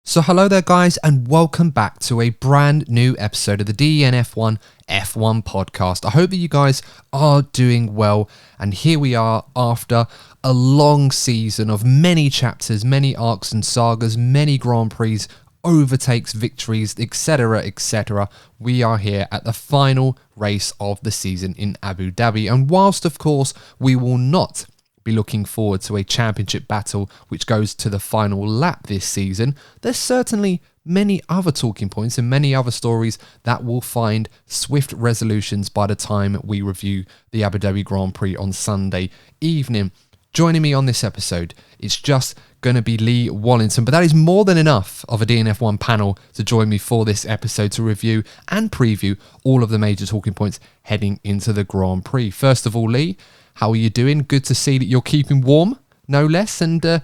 So hello there guys, and welcome back to a brand new episode of the DNF1 F1 Podcast. I hope that you guys are doing well, and here we are after a long season of many chapters, many arcs and sagas, many Grand Prix, overtakes, victories, etc, etc. We are here at the final race of the season in Abu Dhabi, and whilst of course we will not be looking forward to a championship battle which goes to the final lap this season, there's certainly many other talking points and many other stories that will find swift resolutions by the time we review the Abu Dhabi Grand Prix on Sunday evening. Joining me on this episode, it's just going to be Lee Wallington, but that is more than enough of a DNF1 panel to join me for this episode to review and preview all of the major talking points heading into the Grand Prix. First of all, Lee, how are you doing? Good to see that you're keeping warm, no less. And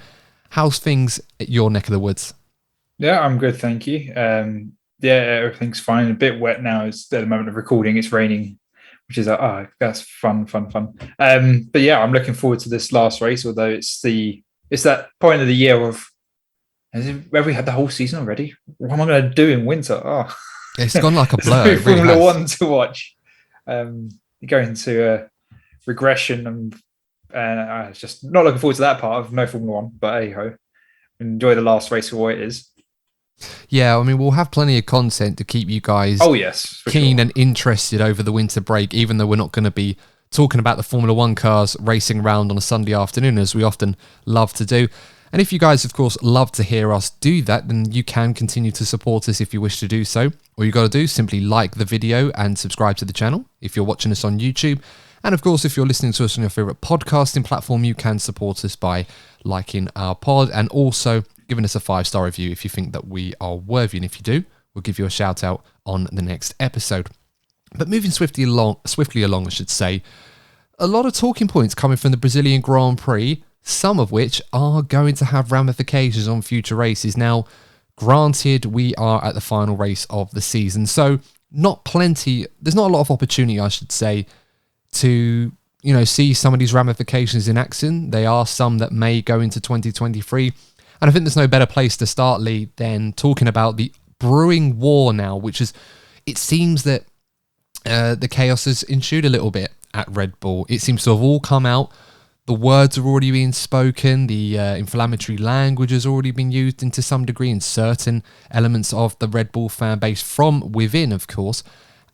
how's things at your neck of the woods? Yeah, I'm good, thank you. Everything's fine. A bit wet now. It's at the moment of recording. It's raining, which is that's fun. But yeah, I'm looking forward to this last race. Although it's that point of the year of, have we had the whole season already? What am I going to do in winter? It's gone like a blur. It's really Formula One to watch. You're going to regression, and just not looking forward to that part of no Formula One. But hey ho, enjoy the last race for what it is. Yeah, I mean, we'll have plenty of content to keep you guys keen and interested over the winter break, even though we're not going to be talking about the Formula One cars racing around on a Sunday afternoon, as we often love to do. And if you guys, of course, love to hear us do that, then you can continue to support us if you wish to do so. All you got to do is simply like the video and subscribe to the channel if you're watching us on YouTube. And of course, if you're listening to us on your favourite podcasting platform, you can support us by liking our pod and also giving us a 5-star review if you think that we are worthy. And if you do, we'll give you a shout out on the next episode. But moving swiftly along, I should say, a lot of talking points coming from the Brazilian Grand Prix, some of which are going to have ramifications on future races. Now, granted, we are at the final race of the season, so there's not a lot of opportunity, I should say, to see some of these ramifications in action. There are some that may go into 2023, and I think there's no better place to start, Lee, than talking about the brewing war now, which is, it seems that the chaos has ensued a little bit at Red Bull. It seems to have all come out. The words are already being spoken. The inflammatory language has already been used into some degree in certain elements of the Red Bull fan base from within, of course,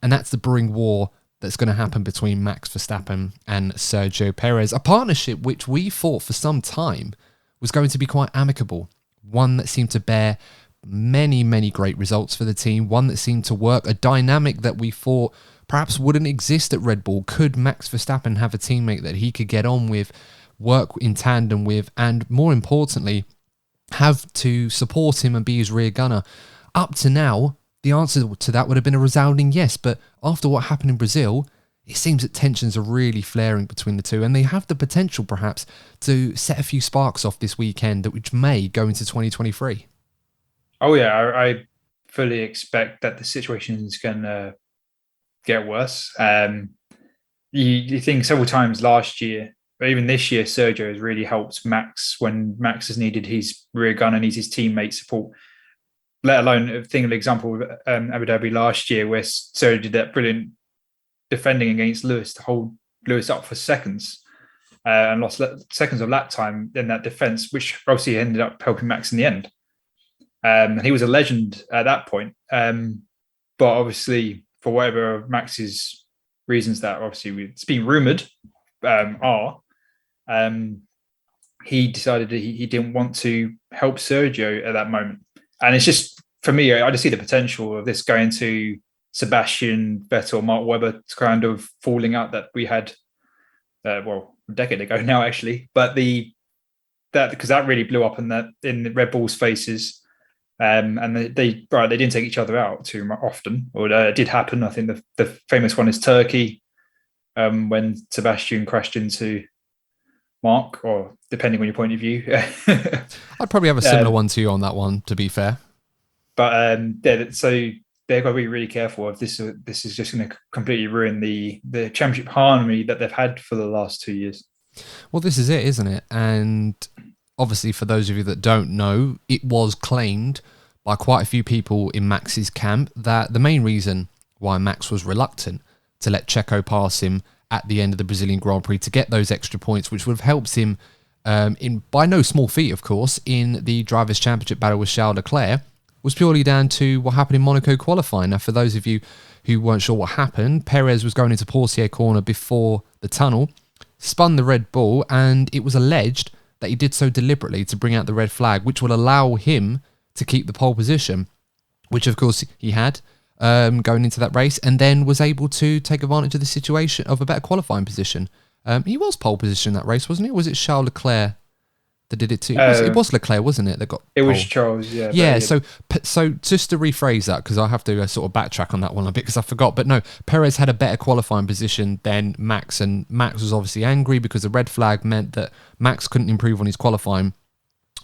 and that's the brewing war that's going to happen between Max Verstappen and Sergio Perez, a partnership which we thought for some time was going to be quite amicable, one that seemed to bear many, many great results for the team, one that seemed to work, a dynamic that we thought perhaps wouldn't exist at Red Bull. Could Max Verstappen have a teammate that he could get on with, work in tandem with, and more importantly, have to support him and be his rear gunner? Up to now, the answer to that would have been a resounding yes, but after what happened in Brazil, it seems that tensions are really flaring between the two, and they have the potential perhaps to set a few sparks off this weekend, which may go into 2023. Oh yeah, I fully expect that the situation is going to get worse. You think several times last year, but even this year, Sergio has really helped Max when Max has needed his rear gunner, needs his teammate support. Let alone a thing, an example of Abu Dhabi last year, where Sergio did that brilliant defending against Lewis to hold Lewis up for seconds and lost seconds of lap time in that defense, which obviously ended up helping Max in the end. And he was a legend at that point. But obviously, for whatever Max's reasons that obviously it's been rumoured he decided that he didn't want to help Sergio at that moment. And it's just, for me, I just see the potential of this going to Sebastian, Vettel, Mark Webber kind of falling out that we had, a decade ago now, actually. But because that really blew up in the Red Bull's faces. And they didn't take each other out too often, or it did happen. I think the famous one is Turkey, when Sebastian crashed into Mark, or depending on your point of view. I'd probably have a similar one to you on that one, to be fair. But so they've got to be really careful if this is just going to completely ruin the championship harmony that they've had for the last 2 years. Well, this is it, isn't it? And obviously, for those of you that don't know, it was claimed by quite a few people in Max's camp that the main reason why Max was reluctant to let Checo pass him at the end of the Brazilian Grand Prix to get those extra points, which would have helped him in by no small feat, of course, in the Drivers' Championship battle with Charles Leclerc, was purely down to what happened in Monaco qualifying. Now, for those of you who weren't sure what happened, Perez was going into Portier corner before the tunnel, spun the Red Bull, and it was alleged that he did so deliberately to bring out the red flag, which would allow him to keep the pole position, which of course he had going into that race, and then was able to take advantage of the situation of a better qualifying position. He was pole position in that race, wasn't he? Or was it Charles Leclerc that did it too? It was Leclerc, wasn't it? That got it pole. Was Charles, yeah. Yeah, so just to rephrase that, because I have to sort of backtrack on that one a bit because I forgot. But no, Perez had a better qualifying position than Max, and Max was obviously angry because the red flag meant that Max couldn't improve on his qualifying.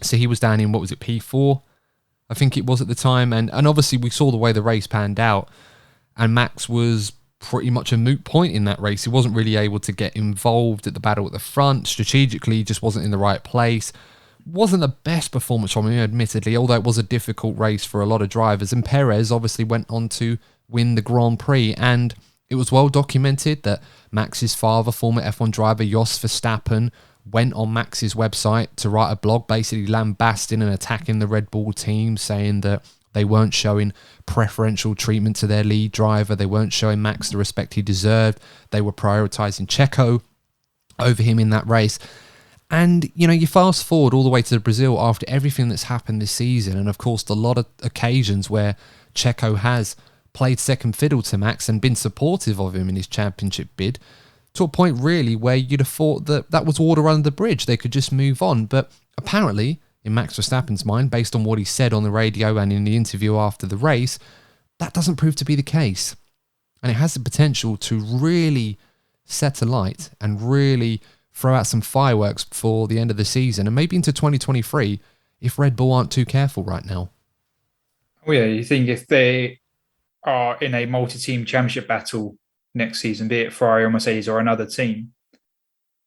So he was down in, what was it, P4? I think it was at the time. And obviously we saw the way the race panned out, and Max was pretty much a moot point in that race. He wasn't really able to get involved at the battle at the front. Strategically, just wasn't in the right place. Wasn't the best performance from him, admittedly, although it was a difficult race for a lot of drivers. And Perez obviously went on to win the Grand Prix. And it was well documented that Max's father, former F1 driver Jos Verstappen, went on Max's website to write a blog basically lambasting and attacking the Red Bull team, saying that they weren't showing preferential treatment to their lead driver. They weren't showing Max the respect he deserved. They were prioritising Checo over him in that race. And, you know, you fast forward all the way to Brazil after everything that's happened this season, and of course a lot of occasions where Checo has played second fiddle to Max and been supportive of him in his championship bid, to a point really where you'd have thought that that was water under the bridge. They could just move on. But apparently, in Max Verstappen's mind, based on what he said on the radio and in the interview after the race, that doesn't prove to be the case. And it has the potential to really set alight and really throw out some fireworks for the end of the season and maybe into 2023 if Red Bull aren't too careful right now. Oh yeah, you think if they are in a multi-team championship battle next season, be it Ferrari or Mercedes or another team,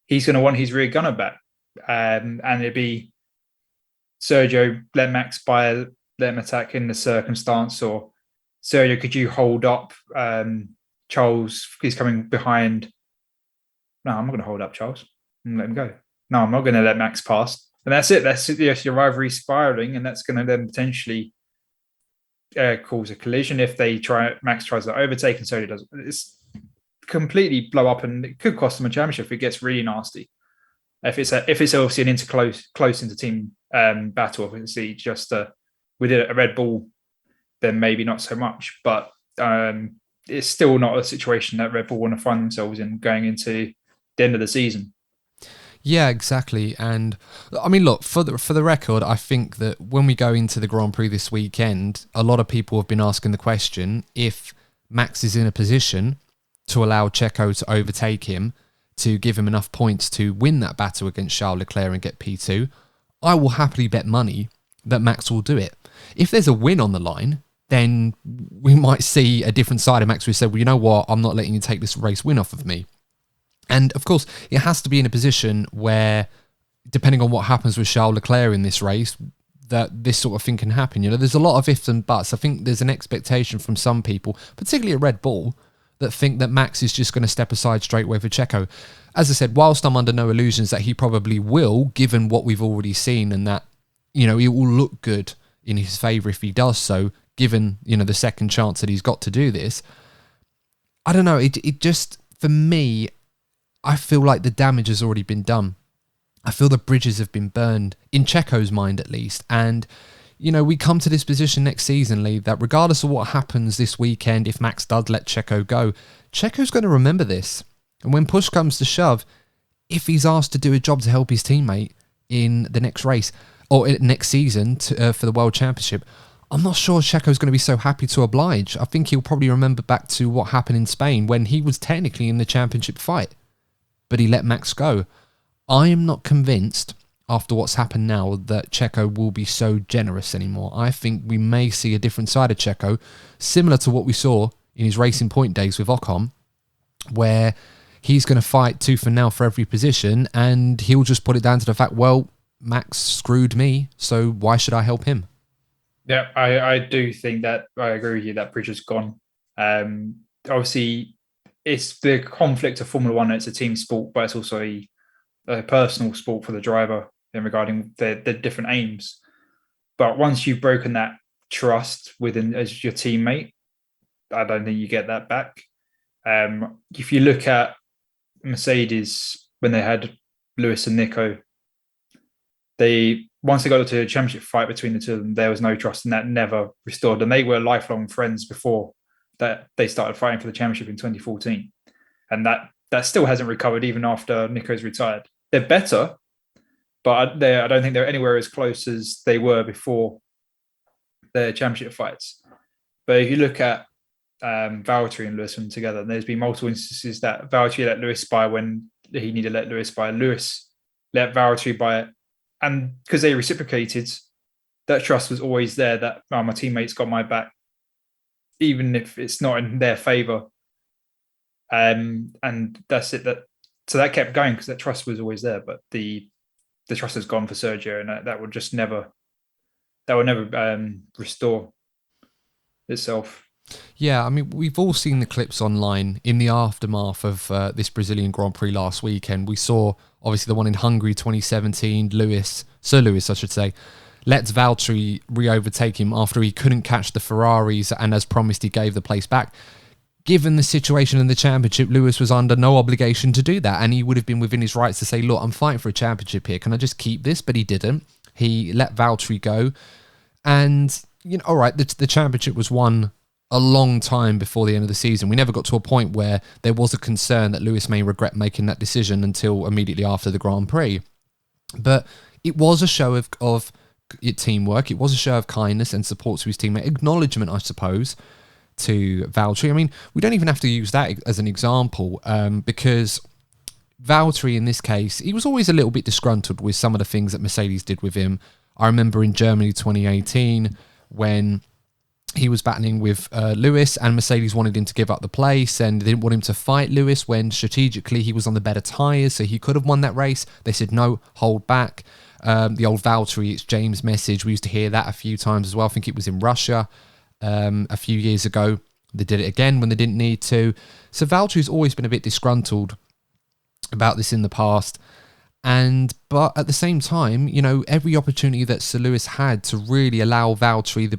he's going to want his rear gunner back. And it'd be Sergio, let Max let him attack in the circumstance, or Sergio, could you hold up Charles? He's coming behind. No, I'm not going to hold up Charles. I'm going to let him go. No, I'm not going to let Max pass. And that's it. That's yes, your rivalry spiraling, and that's going to then potentially cause a collision if Max tries to overtake and Sergio doesn't. It's completely blow up, and it could cost them a championship if it gets really nasty. If it's obviously an close inter-team battle, obviously just with a Red Bull, then maybe not so much. But it's still not a situation that Red Bull want to find themselves in going into the end of the season. Yeah, exactly. And I mean, look, for the record, I think that when we go into the Grand Prix this weekend, a lot of people have been asking the question if Max is in a position to allow Checo to overtake him, to give him enough points to win that battle against Charles Leclerc and get P2, I will happily bet money that Max will do it. If there's a win on the line, then we might see a different side of Max who said, well, you know what, I'm not letting you take this race win off of me. And of course, it has to be in a position where, depending on what happens with Charles Leclerc in this race, that this sort of thing can happen. You know, there's a lot of ifs and buts. I think there's an expectation from some people, particularly at Red Bull, that think that Max is just going to step aside straight away for Checo. As I said, whilst I'm under no illusions that he probably will, given what we've already seen, and that, you know, it will look good in his favour if he does so, given, you know, the second chance that he's got to do this. I don't know, it just, for me, I feel like the damage has already been done. I feel the bridges have been burned, in Checo's mind at least. And, you know, we come to this position next season, Lee, that regardless of what happens this weekend, if Max does let Checo go, Checo's going to remember this. And when push comes to shove, if he's asked to do a job to help his teammate in the next race, or next season for the World Championship, I'm not sure Checo's going to be so happy to oblige. I think he'll probably remember back to what happened in Spain when he was technically in the championship fight, but he let Max go. I am not convinced, after what's happened now, that Checo will be so generous anymore. I think we may see a different side of Checo, similar to what we saw in his Racing Point days with Ocon, where he's going to fight tooth and nail for every position, and he'll just put it down to the fact, well, Max screwed me, so why should I help him? Yeah, I do think that I agree with you. That bridge is gone. Obviously, it's the conflict of Formula One. It's a team sport, but it's also a personal sport for the driver in regarding the different aims. But once you've broken that trust within as your teammate, I don't think you get that back. If you look at Mercedes when they had Lewis and Nico, once they got to a championship fight between the two of them, there was no trust, and that never restored. And they were lifelong friends before that they started fighting for the championship in 2014, and that still hasn't recovered even after Nico's retired. They're better, but I don't think they're anywhere as close as they were before their championship fights. But if you look at Valtteri and Lewis together, and there's been multiple instances that Valtteri let Lewis by when he needed to let Lewis by. Lewis let Valtteri by it. And because they reciprocated, that trust was always there that my teammates got my back, even if it's not in their favour. And that's it. So that kept going because that trust was always there. But the trust has gone for Sergio, and that will just never restore itself. Yeah, I mean, we've all seen the clips online in the aftermath of this Brazilian Grand Prix last weekend. We saw, obviously, the one in Hungary 2017, Sir Lewis, I should say, lets Valtteri re-overtake him after he couldn't catch the Ferraris, and as promised, he gave the place back. Given the situation in the championship, Lewis was under no obligation to do that, and he would have been within his rights to say, look, I'm fighting for a championship here. Can I just keep this? But he didn't. He let Valtteri go. And, all right, the championship was won a long time before the end of the season. We never got to a point where there was a concern that Lewis may regret making that decision until immediately after the Grand Prix. But it was a show of teamwork. It was a show of kindness and support to his teammate. Acknowledgement, I suppose, to Valtteri. I mean, we don't even have to use that as an example because Valtteri, in this case, he was always a little bit disgruntled with some of the things that Mercedes did with him. I remember in Germany 2018 when he was battling with Lewis and Mercedes wanted him to give up the place and they didn't want him to fight Lewis when strategically he was on the better tyres, so he could have won that race. They said, no, hold back. The old Valtteri, it's James message. We used to hear that a few times as well. I think it was in Russia a few years ago. They did it again when they didn't need to. So Valtteri's always been a bit disgruntled about this in the past. But at the same time, every opportunity that Sir Lewis had to really allow Valtteri,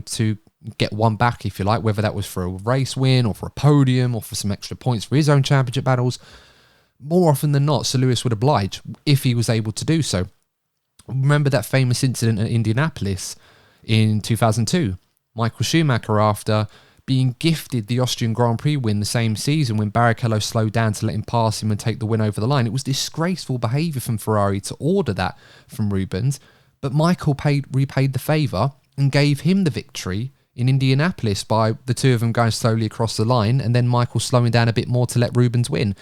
to get one back, if you like, whether that was for a race win or for a podium or for some extra points for his own championship battles, more often than not, Sir Lewis would oblige if he was able to do so. Remember that famous incident at Indianapolis in 2002? Michael Schumacher, after being gifted the Austrian Grand Prix win the same season when Barrichello slowed down to let him pass him and take the win over the line. It was disgraceful behaviour from Ferrari to order that from Rubens, but Michael repaid the favour and gave him the victory in Indianapolis by the two of them going slowly across the line and then Michael slowing down a bit more to let Rubens win.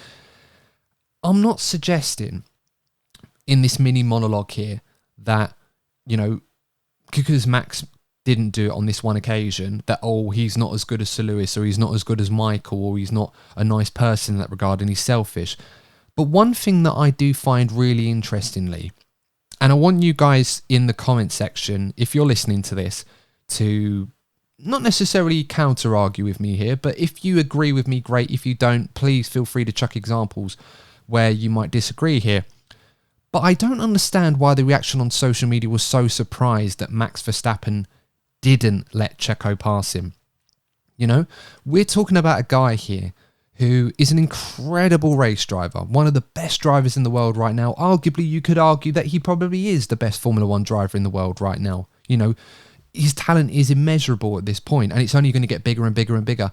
I'm not suggesting in this mini monologue here that, because Max didn't do it on this one occasion, that, he's not as good as Sir Lewis or he's not as good as Michael or he's not a nice person in that regard and he's selfish. But one thing that I do find really interestingly, and I want you guys in the comment section, if you're listening to this, to not necessarily counter-argue with me here, but if you agree with me, great. If you don't, please feel free to chuck examples where you might disagree here. But I don't understand why the reaction on social media was so surprised that Max Verstappen didn't let Checo pass him. We're talking about a guy here who is an incredible race driver, one of the best drivers in the world right now. Arguably, you could argue that he probably is the best Formula One driver in the world right now. His talent is immeasurable at this point, and it's only going to get bigger and bigger and bigger.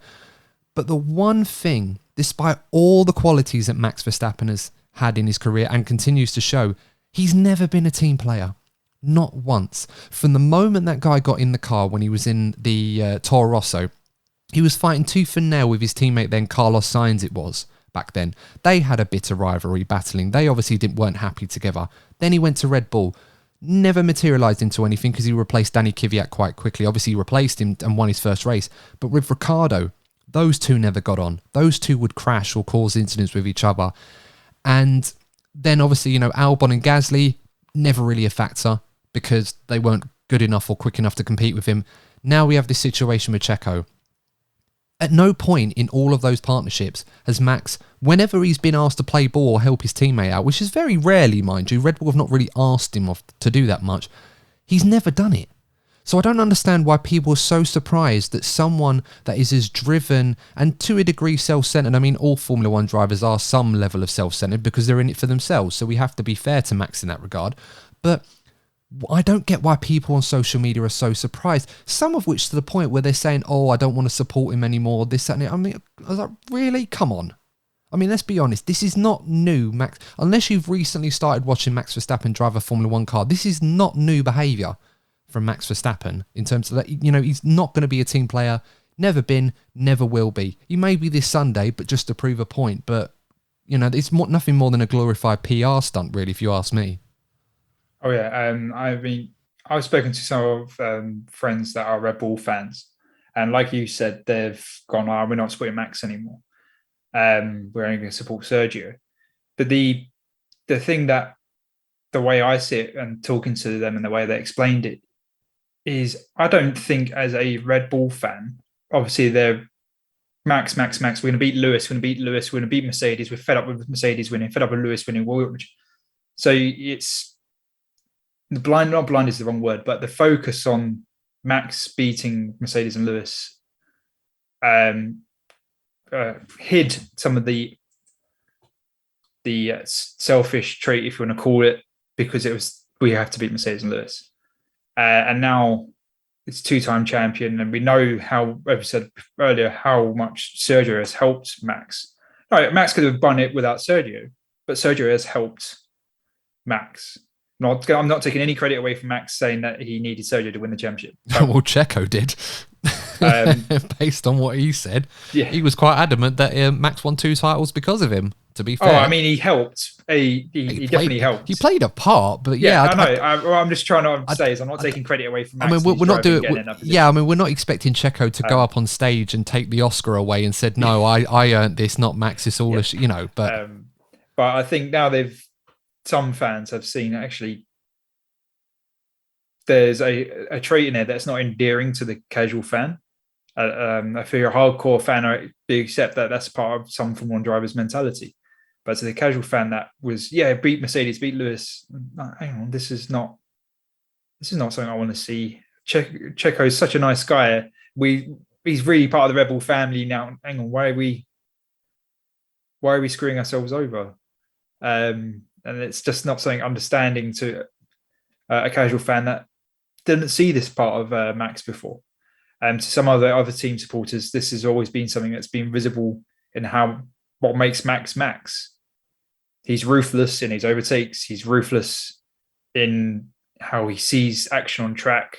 But the one thing, despite all the qualities that Max Verstappen has had in his career and continues to show, he's never been a team player. Not once. From the moment that guy got in the car when he was in the Toro Rosso, he was fighting tooth and nail with his teammate then, Carlos Sainz it was, back then. They had a bitter rivalry battling. They obviously weren't happy together. Then he went to Red Bull. Never materialised into anything because he replaced Danny Kvyat quite quickly. Obviously, he replaced him and won his first race. But with Ricciardo, those two never got on. Those two would crash or cause incidents with each other. And then obviously, Albon and Gasly, never really a factor because they weren't good enough or quick enough to compete with him. Now we have this situation with Checo. At no point in all of those partnerships has Max, whenever he's been asked to play ball or help his teammate out, which is very rarely, mind you, Red Bull have not really asked him to do that much, he's never done it. So I don't understand why people are so surprised that someone that is as driven and to a degree self-centered, I mean, all Formula 1 drivers are some level of self-centered because they're in it for themselves, so we have to be fair to Max in that regard. But I don't get why people on social media are so surprised. Some of which to the point where they're saying, oh, I don't want to support him anymore, this, that, and it. I mean, I was like, really? Come on. I mean, let's be honest. This is not new, Max. Unless you've recently started watching Max Verstappen drive a Formula 1 car, this is not new behaviour from Max Verstappen in terms of that. You know, he's not going to be a team player. Never been, never will be. He may be this Sunday, but just to prove a point. But, you know, it's nothing more than a glorified PR stunt, really, if you ask me. Oh yeah, I mean, I've spoken to some of friends that are Red Bull fans, and like you said, they've gone, "Oh, we're not supporting Max anymore. We're only going to support Sergio." But the thing that the way I see it and talking to them and the way they explained it is, I don't think as a Red Bull fan, obviously they're Max. We're going to beat Lewis. We're going to beat Lewis. We're going to beat Mercedes. We're fed up with Mercedes winning. Fed up with Lewis winning. So it's. Not blind is the wrong word, but the focus on Max beating Mercedes and Lewis hid some of the selfish trait, if you want to call it, because it was, we have to beat Mercedes and Lewis. And now it's two-time champion, and we know how, as I said earlier, how much Sergio has helped Max. No, Max could have won it without Sergio, but Sergio has helped Max. I'm not taking any credit away from Max saying that he needed Sergio to win the championship. Well, Checo did. Based on what he said, yeah. He was quite adamant that Max won 2 titles because of him, to be fair. Oh, I mean, he helped. He definitely helped. He played a part, but yeah. I know. I'm just trying to say is I'm not taking credit away from Max. I mean, we're not doing. I mean, we're not expecting Checo to go up on stage and take the Oscar away and said, "No, I earned this, not Max." It's all you know. But I think now some fans have seen actually there's a trait in there that's not endearing to the casual fan. I feel a hardcore fan, they accept that that's part of some Formula 1 driver's mentality. But to the casual fan that was, beat Mercedes, beat Lewis, hang on, this is not something I want to see. Checo is such a nice guy. He's really part of the Red Bull family now. Hang on, why are we screwing ourselves over? And it's just not something understanding to a casual fan that didn't see this part of Max before. To some other team supporters, this has always been something that's been visible in what makes Max Max. He's ruthless in his overtakes. He's ruthless in how he sees action on track.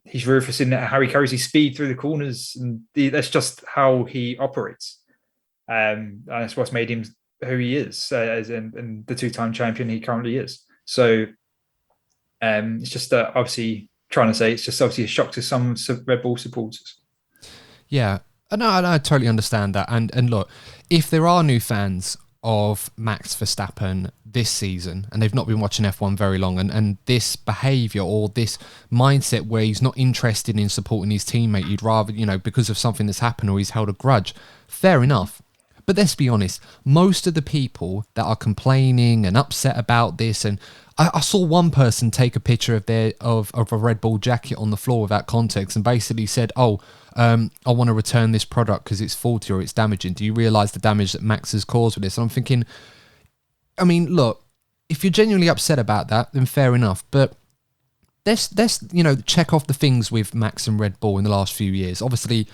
He's ruthless in how he carries his speed through the corners. And that's just how he operates. And that's what's made him who he is, as in the 2-time champion he currently is. So it's just obviously trying to say it's just obviously a shock to some Red Bull supporters. Yeah, I totally understand that. And look, if there are new fans of Max Verstappen this season and they've not been watching F1 very long, and this behaviour or this mindset where he's not interested in supporting his teammate, he'd rather, because of something that's happened or he's held a grudge, fair enough. But let's be honest, most of the people that are complaining and upset about this, and I saw one person take a picture of a Red Bull jacket on the floor without context and basically said, I want to return this product because it's faulty or it's damaging. Do you realise the damage that Max has caused with this? And I'm thinking, I mean, look, if you're genuinely upset about that, then fair enough. But let's check off the things with Max and Red Bull in the last few years. Obviously,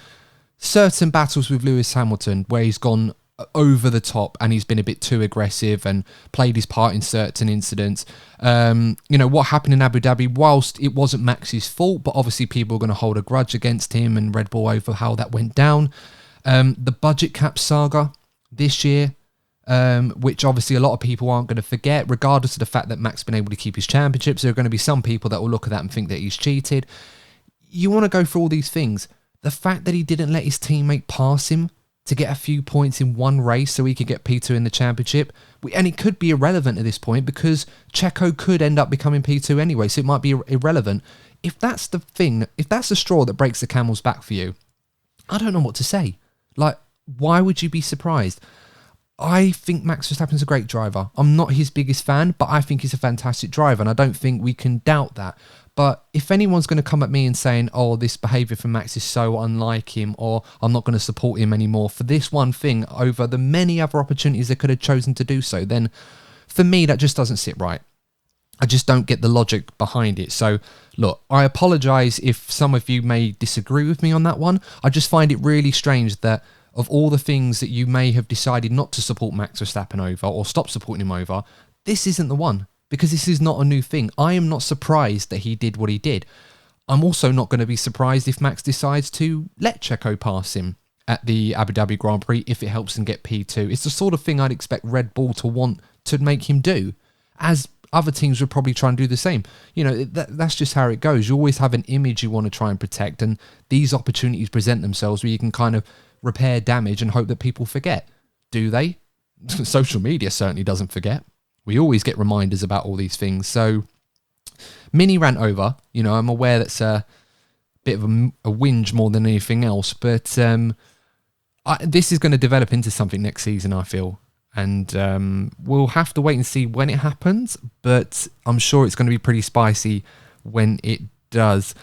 certain battles with Lewis Hamilton where he's gone over the top and he's been a bit too aggressive and played his part in certain incidents. What happened in Abu Dhabi, whilst it wasn't Max's fault, but obviously people are going to hold a grudge against him and Red Bull over how that went down. The budget cap saga this year, which obviously a lot of people aren't going to forget, regardless of the fact that Max has been able to keep his championships. There are going to be some people that will look at that and think that he's cheated. You want to go through all these things. The fact that he didn't let his teammate pass him to get a few points in one race so he could get P2 in the championship. And it could be irrelevant at this point because Checo could end up becoming P2 anyway, so it might be irrelevant. If that's the thing, if that's the straw that breaks the camel's back for you, I don't know what to say. Like, why would you be surprised? I think Max Verstappen's a great driver. I'm not his biggest fan, but I think he's a fantastic driver, and I don't think we can doubt that. But if anyone's going to come at me and saying, oh, this behaviour from Max is so unlike him, or I'm not going to support him anymore for this one thing over the many other opportunities they could have chosen to do so, then for me, that just doesn't sit right. I just don't get the logic behind it. So, look, I apologise if some of you may disagree with me on that one. I just find it really strange that of all the things that you may have decided not to support Max Verstappen over or stop supporting him over, this isn't the one. Because this is not a new thing. I am not surprised that he did what he did. I'm also not going to be surprised if Max decides to let Checo pass him at the Abu Dhabi Grand Prix if it helps him get P2. It's the sort of thing I'd expect Red Bull to want to make him do, as other teams would probably try and do the same. You know, that's just how it goes. You always have an image you want to try and protect, and these opportunities present themselves where you can kind of repair damage and hope that people forget. Do they? Social media certainly doesn't forget. We always get reminders about all these things. So, mini rant over. You know, I'm aware that's a bit of a whinge more than anything else. But this is going to develop into something next season, I feel. And we'll have to wait and see when it happens. But I'm sure it's going to be pretty spicy when it does.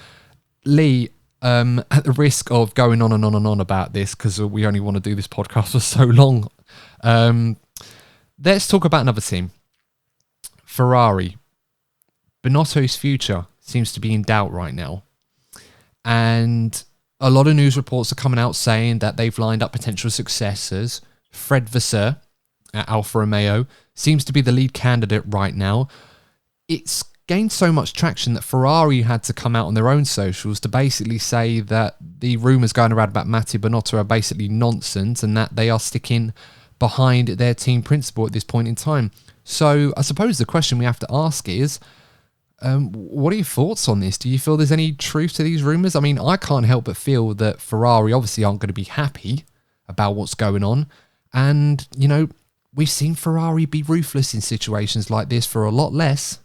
Lee, at the risk of going on and on and on about this, because we only want to do this podcast for so long, let's talk about another team. Ferrari. Binotto's future seems to be in doubt right now. And a lot of news reports are coming out saying that they've lined up potential successors. Fred Vasseur at Alfa Romeo seems to be the lead candidate right now. It's gained so much traction that Ferrari had to come out on their own socials to basically say that the rumours going around about Matteo Binotto are basically nonsense and that they are sticking behind their team principal at this point in time. So I suppose the question we have to ask is, what are your thoughts on this? Do you feel there's any truth to these rumours? I mean, I can't help but feel that Ferrari obviously aren't going to be happy about what's going on. And, you know, we've seen Ferrari be ruthless in situations like this for a lot less.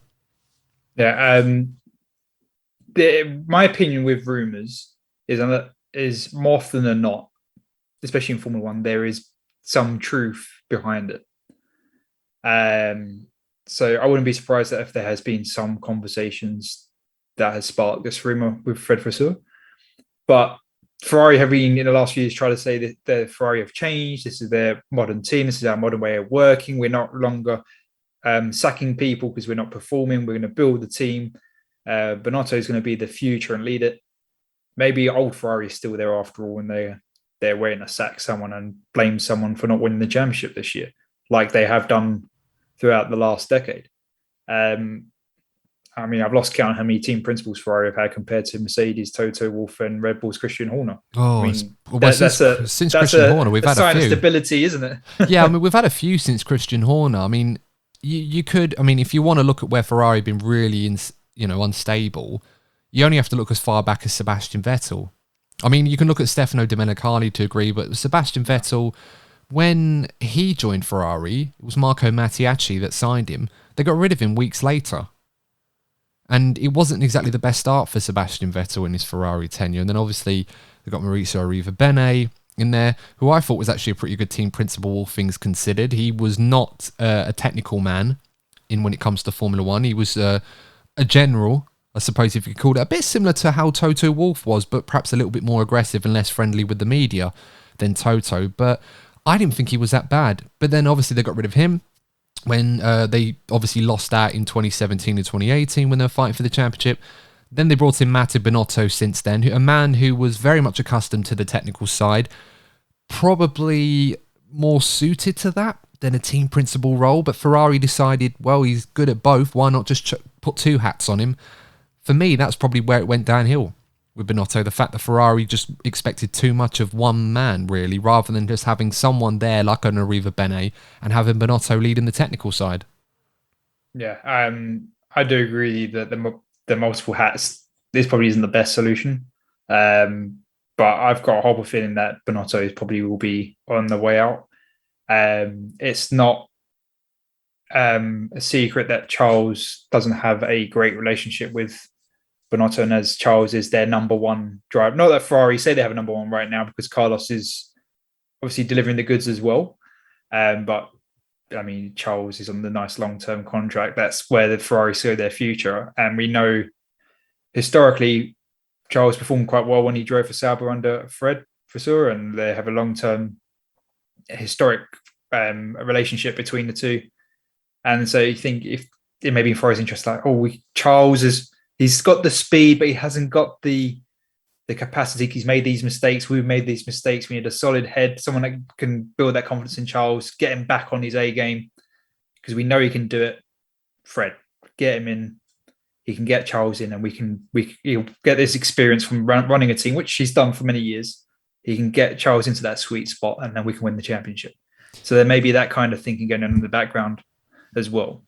Yeah, my opinion with rumours is more often than not, especially in Formula One, there is some truth behind it. So I wouldn't be surprised that if there has been some conversations that has sparked this rumor with Fred Vasseur. But Ferrari have been in the last few years trying to say that the Ferrari have changed. This is their modern team. This is our modern way of working. We're not longer sacking people because we're not performing. We're going to build the team. Binotto is going to be the future and lead it. Maybe old Ferrari is still there after all, and they're waiting to sack someone and blame someone for not winning the championship this year, like they have done throughout the last decade. I mean, I've lost count how many team principals Ferrari have had compared to Mercedes, Toto Wolff, and Red Bull's Christian Horner. Oh, I mean, since Christian Horner, we've had a few. Sign of stability, isn't it? Yeah, I mean, we've had a few since Christian Horner. I mean, you could, I mean, if you want to look at where Ferrari have been really, unstable, you only have to look as far back as Sebastian Vettel. I mean, you can look at Stefano Domenicali to agree, but Sebastian Vettel, when he joined Ferrari, it was Marco Mattiacci that signed him. They got rid of him weeks later. And it wasn't exactly the best start for Sebastian Vettel in his Ferrari tenure. And then obviously they got Maurizio Arriva-Bene in there, who I thought was actually a pretty good team principal, all things considered. He was not a technical man when it comes to Formula One. He was a general, I suppose if you could call it, a bit similar to how Toto Wolff was, but perhaps a little bit more aggressive and less friendly with the media than Toto. But I didn't think he was that bad. But then obviously they got rid of him when they obviously lost out in 2017 and 2018 when they were fighting for the championship. Then they brought in Matteo Binotto since then, a man who was very much accustomed to the technical side, probably more suited to that than a team principal role. But Ferrari decided, well, he's good at both. Why not just put two hats on him? For me, that's probably where it went downhill with Binotto. The fact that Ferrari just expected too much of one man, really, rather than just having someone there like an Arriva-Bene and having Binotto leading the technical side. Yeah, I do agree that the multiple hats, this probably isn't the best solution. but I've got a horrible feeling that Binotto probably will be on the way out. It's not a secret that Charles doesn't have a great relationship with Binotto, and as Charles is their number one driver. Not that Ferrari say they have a number one right now, because Carlos is obviously delivering the goods as well. But I mean, Charles is on the nice long-term contract. That's where the Ferrari see their future. And we know historically, Charles performed quite well when he drove for Sauber under Fred Vasseur, and they have a long-term historic relationship between the two. And so you think if it may be in Ferrari's interest, like, Charles he's got the speed, but he hasn't got the capacity. He's made these mistakes. We've made these mistakes. We need a solid head, someone that can build that confidence in Charles, get him back on his A game, because we know he can do it. Fred, get him in. He can get Charles in, and he'll get this experience from running a team, which he's done for many years. He can get Charles into that sweet spot, and then we can win the championship. So there may be that kind of thinking going on in the background as well.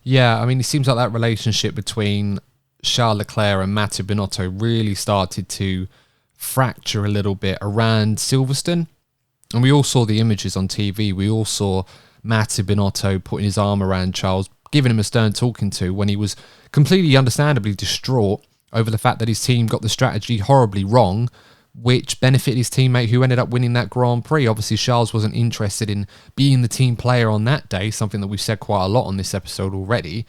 Yeah, I mean, it seems like that relationship between Charles Leclerc and Matteo Binotto really started to fracture a little bit around Silverstone. And we all saw the images on TV. We all saw Matteo Binotto putting his arm around Charles, giving him a stern talking to, when he was completely understandably distraught over the fact that his team got the strategy horribly wrong, which benefited his teammate who ended up winning that Grand Prix. Obviously, Charles wasn't interested in being the team player on that day, something that we've said quite a lot on this episode already.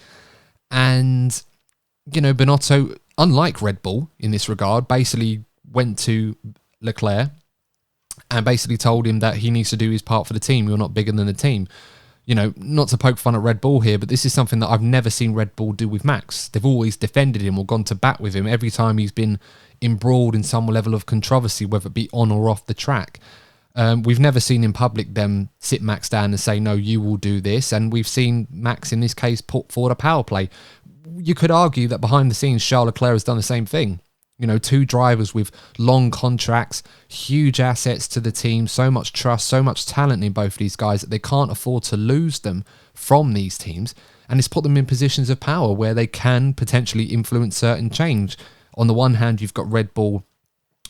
And, you know, Binotto, unlike Red Bull in this regard, basically went to Leclerc and basically told him that he needs to do his part for the team. You're not bigger than the team. You know, not to poke fun at Red Bull here, but this is something that I've never seen Red Bull do with Max. They've always defended him or gone to bat with him every time he's been embroiled in some level of controversy, whether it be on or off the track. We've never seen in public them sit Max down and say, no, you will do this. And we've seen Max, in this case, put forward a power play. You could argue that behind the scenes, Charles Leclerc has done the same thing. You know, two drivers with long contracts, huge assets to the team, so much trust, so much talent in both of these guys that they can't afford to lose them from these teams. And it's put them in positions of power where they can potentially influence certain change. On the one hand, you've got Red Bull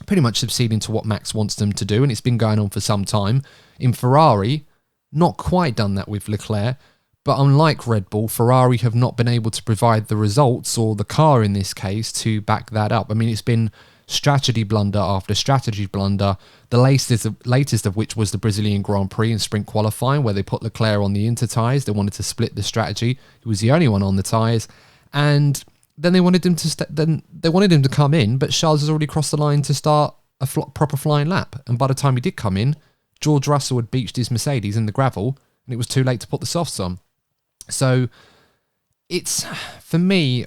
pretty much succeeding to what Max wants them to do, and it's been going on for some time. In Ferrari, not quite done that with Leclerc, but unlike Red Bull, Ferrari have not been able to provide the results, or the car in this case, to back that up. I mean, it's been strategy blunder after strategy blunder, the latest of which was the Brazilian Grand Prix in sprint qualifying, where they put Leclerc on the inter tyres. They wanted to split the strategy. He was the only one on the tyres, and then they wanted him to come in, but Charles has already crossed the line to start a proper flying lap. And by the time he did come in, George Russell had beached his Mercedes in the gravel, and it was too late to put the softs on. So it's, for me,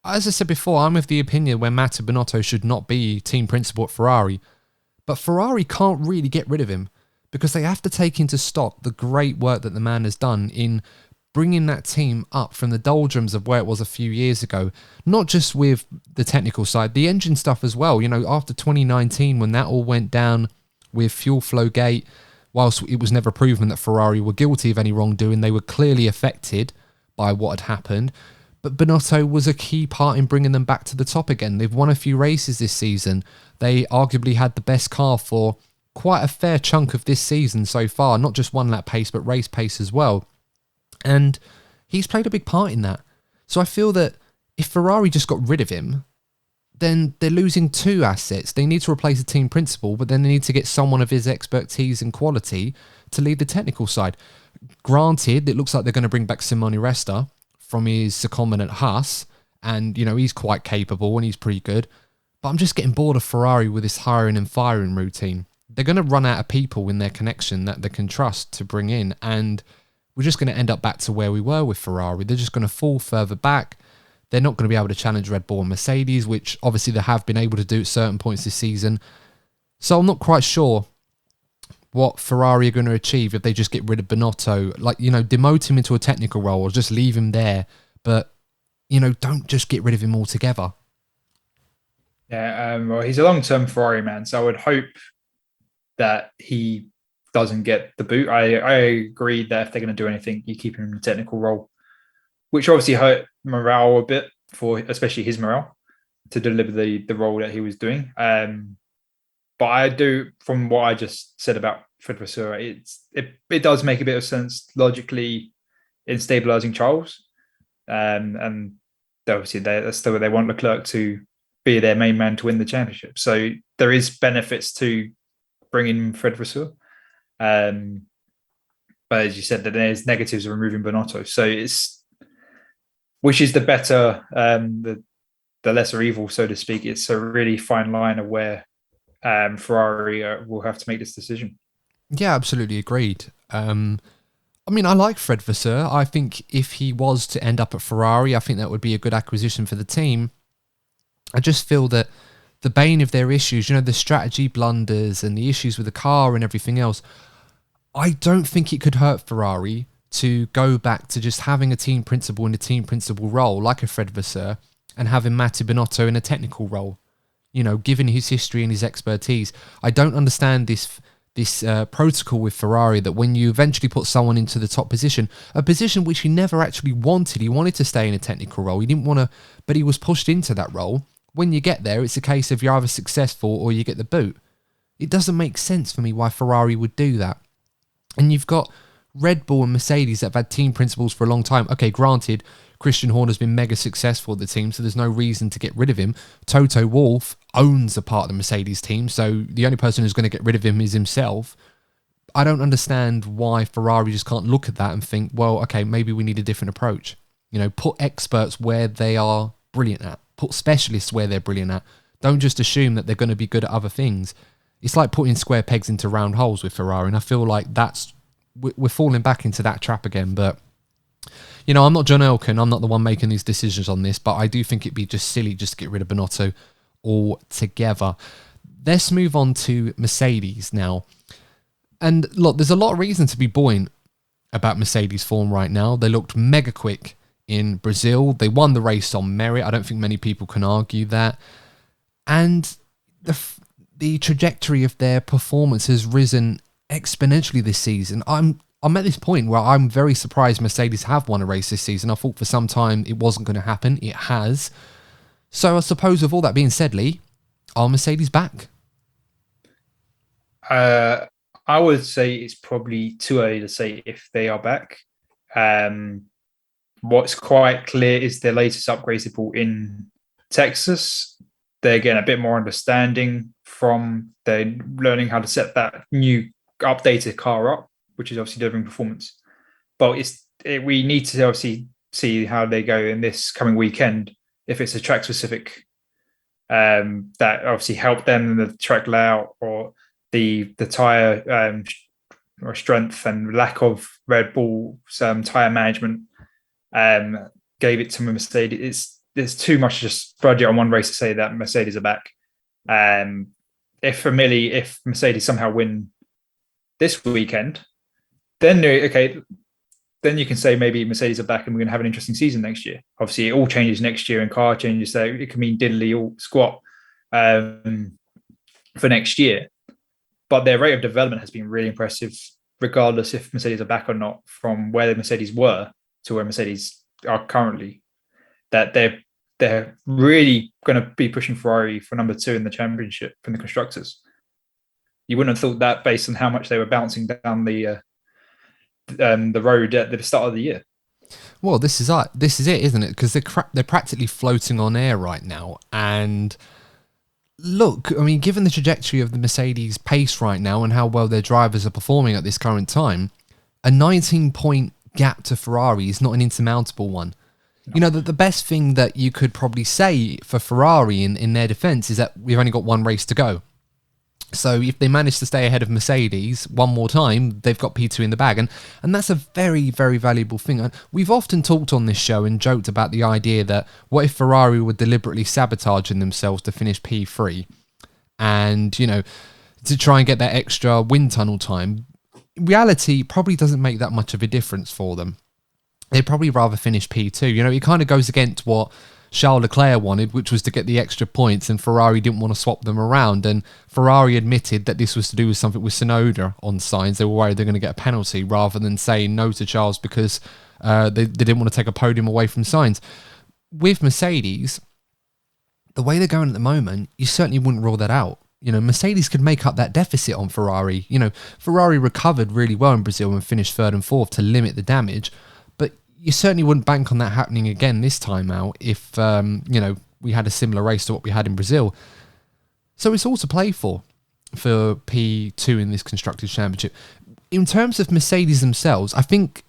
as I said before, I'm of the opinion where Matteo Binotto should not be team principal at Ferrari. But Ferrari can't really get rid of him, because they have to take into stock the great work that the man has done in bringing that team up from the doldrums of where it was a few years ago. Not just with the technical side, the engine stuff as well. You know, after 2019, when that all went down with fuel flow gate, whilst it was never proven that Ferrari were guilty of any wrongdoing, they were clearly affected by what had happened. But Binotto was a key part in bringing them back to the top again. They've won a few races this season. They arguably had the best car for quite a fair chunk of this season so far, not just one lap pace, but race pace as well. And he's played a big part in that. So I feel that if Ferrari just got rid of him, then they're losing two assets. They need to replace the team principal, but then they need to get someone of his expertise and quality to lead the technical side. Granted, it looks like they're going to bring back Simone Resta from his secondment at Haas, and, you know, he's quite capable and he's pretty good. But I'm just getting bored of Ferrari with this hiring and firing routine. They're going to run out of people in their connection that they can trust to bring in, and we're just going to end up back to where we were with Ferrari. They're just going to fall further back. They're not going to be able to challenge Red Bull and Mercedes, which obviously they have been able to do at certain points this season. So I'm not quite sure what Ferrari are going to achieve if they just get rid of Binotto. Like, you know, demote him into a technical role or just leave him there. But, you know, don't just get rid of him altogether. Yeah, well, he's a long-term Ferrari man, so I would hope that he doesn't get the boot. I agree that if they're going to do anything, you keep him in the technical role, which obviously hurt morale a bit, for especially his morale, to deliver the role that he was doing. But I do, from what I just said about Fred Vasseur, it does make a bit of sense logically in stabilising Charles. And obviously that's the way they want Leclerc to be their main man to win the championship. So there is benefits to bringing Fred Vasseur. But as you said, that there's negatives of removing Binotto. So which is the better, the lesser evil, so to speak. It's a really fine line of where Ferrari will have to make this decision. Yeah, absolutely agreed. I mean, I like Fred Vasseur. I think if he was to end up at Ferrari, I think that would be a good acquisition for the team. I just feel that the bane of their issues, the strategy blunders and the issues with the car and everything else, I don't think it could hurt Ferrari to go back to just having a team principal in a team principal role, like a Fred Vasseur, and having Mattia Binotto in a technical role. Given his history and his expertise, I don't understand this protocol with Ferrari that when you eventually put someone into the top position, a position which he never actually wanted, he wanted to stay in a technical role. He didn't want to, but he was pushed into that role. When you get there, it's a case of you're either successful or you get the boot. It doesn't make sense for me why Ferrari would do that. And you've got Red Bull and Mercedes that have had team principals for a long time. Okay, granted, Christian Horner's been mega successful at the team, so there's no reason to get rid of him. Toto Wolff owns a part of the Mercedes team, so the only person who's going to get rid of him is himself. I don't understand why Ferrari just can't look at that and think, well, okay, maybe we need a different approach. Put experts where they are brilliant at. Put specialists where they're brilliant at. Don't just assume that they're going to be good at other things. It's like putting square pegs into round holes with Ferrari, and I feel like we're falling back into that trap again. But I'm not John Elkann. I'm not the one making these decisions on this, but I do think it'd be just silly just to get rid of Binotto altogether. Let's move on to Mercedes now. And look, there's a lot of reason to be buoyant about Mercedes' form right now. They looked mega quick in Brazil. They won the race on merit. I don't think many people can argue that. And the trajectory of their performance has risen exponentially this season. I'm at this point where I'm very surprised Mercedes have won a race this season. I thought for some time it wasn't going to happen. It has. So I suppose with all that being said, Lee, are Mercedes back? I would say it's probably too early to say if they are back. What's quite clear is their latest upgrades they brought in Texas. They're getting a bit more understanding from they're learning how to set that new updated car up, which is obviously delivering performance. But we need to obviously see how they go in this coming weekend. If it's a track specific that obviously help them in the track layout or the tire or strength and lack of Red Bull tire management gave it to Mercedes. There's too much just budget on one race to say that Mercedes are back. If Mercedes somehow win this weekend, then you can say maybe Mercedes are back and we're going to have an interesting season next year. Obviously, it all changes next year and car changes, so it can mean diddly all squat for next year. But their rate of development has been really impressive, regardless if Mercedes are back or not, from where the Mercedes were to where Mercedes are currently. That they're really going to be pushing Ferrari for number 2 in the championship from the constructors. You wouldn't have thought that based on how much they were bouncing down the road at the start of the year. Well, this is it, isn't it? Because they're practically floating on air right now. And look, I mean, given the trajectory of the Mercedes pace right now and how well their drivers are performing at this current time, a 19-point gap to Ferrari is not an insurmountable one. No. The best thing that you could probably say for Ferrari in their defence is that we've only got one race to go. So if they manage to stay ahead of Mercedes one more time, they've got P2 in the bag. And that's a very, very valuable thing. And we've often talked on this show and joked about the idea that what if Ferrari were deliberately sabotaging themselves to finish P3 and, to try and get that extra wind tunnel time. Reality probably doesn't make that much of a difference for them. They'd probably rather finish P2. It kind of goes against what Charles Leclerc wanted, which was to get the extra points, and Ferrari didn't want to swap them around. And Ferrari admitted that this was to do with something with Tsunoda on signs. They were worried they're going to get a penalty rather than saying no to Charles because they didn't want to take a podium away from Sainz. With Mercedes, the way they're going at the moment, you certainly wouldn't rule that out. Mercedes could make up that deficit on Ferrari. Ferrari recovered really well in Brazil and finished 3rd and 4th to limit the damage, but you certainly wouldn't bank on that happening again this time out if, we had a similar race to what we had in Brazil. So it's all to play for P2 in this Constructors' Championship. In terms of Mercedes themselves, I think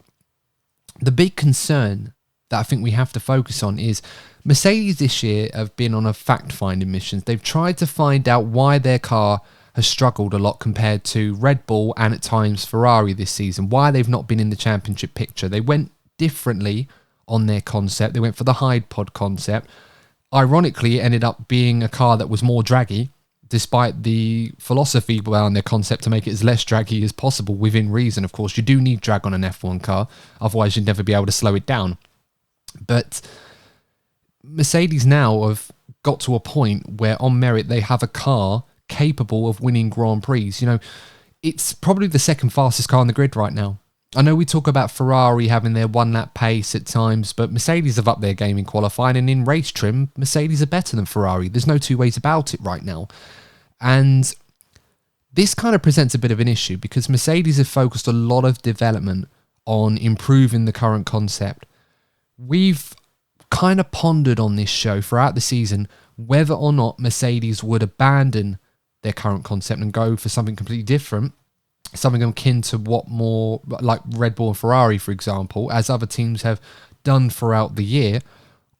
the big concern that I think we have to focus on is Mercedes this year have been on a fact-finding mission. They've tried to find out why their car has struggled a lot compared to Red Bull and at times Ferrari this season, why they've not been in the championship picture. They went differently on their concept. They went for the Hyde Pod concept. Ironically, it ended up being a car that was more draggy, despite the philosophy behind their concept to make it as less draggy as possible within reason. Of course, you do need drag on an F1 car, otherwise you'd never be able to slow it down. But Mercedes now have got to a point where on merit they have a car capable of winning Grand Prix. It's probably the second fastest car on the grid right now. I know we talk about Ferrari having their one-lap pace at times, but Mercedes have upped their game in qualifying, and in race trim, Mercedes are better than Ferrari. There's no two ways about it right now. And this kind of presents a bit of an issue because Mercedes have focused a lot of development on improving the current concept. We've kind of pondered on this show throughout the season whether or not Mercedes would abandon their current concept and go for something completely different, something akin to what more like Red Bull and Ferrari, for example, as other teams have done throughout the year,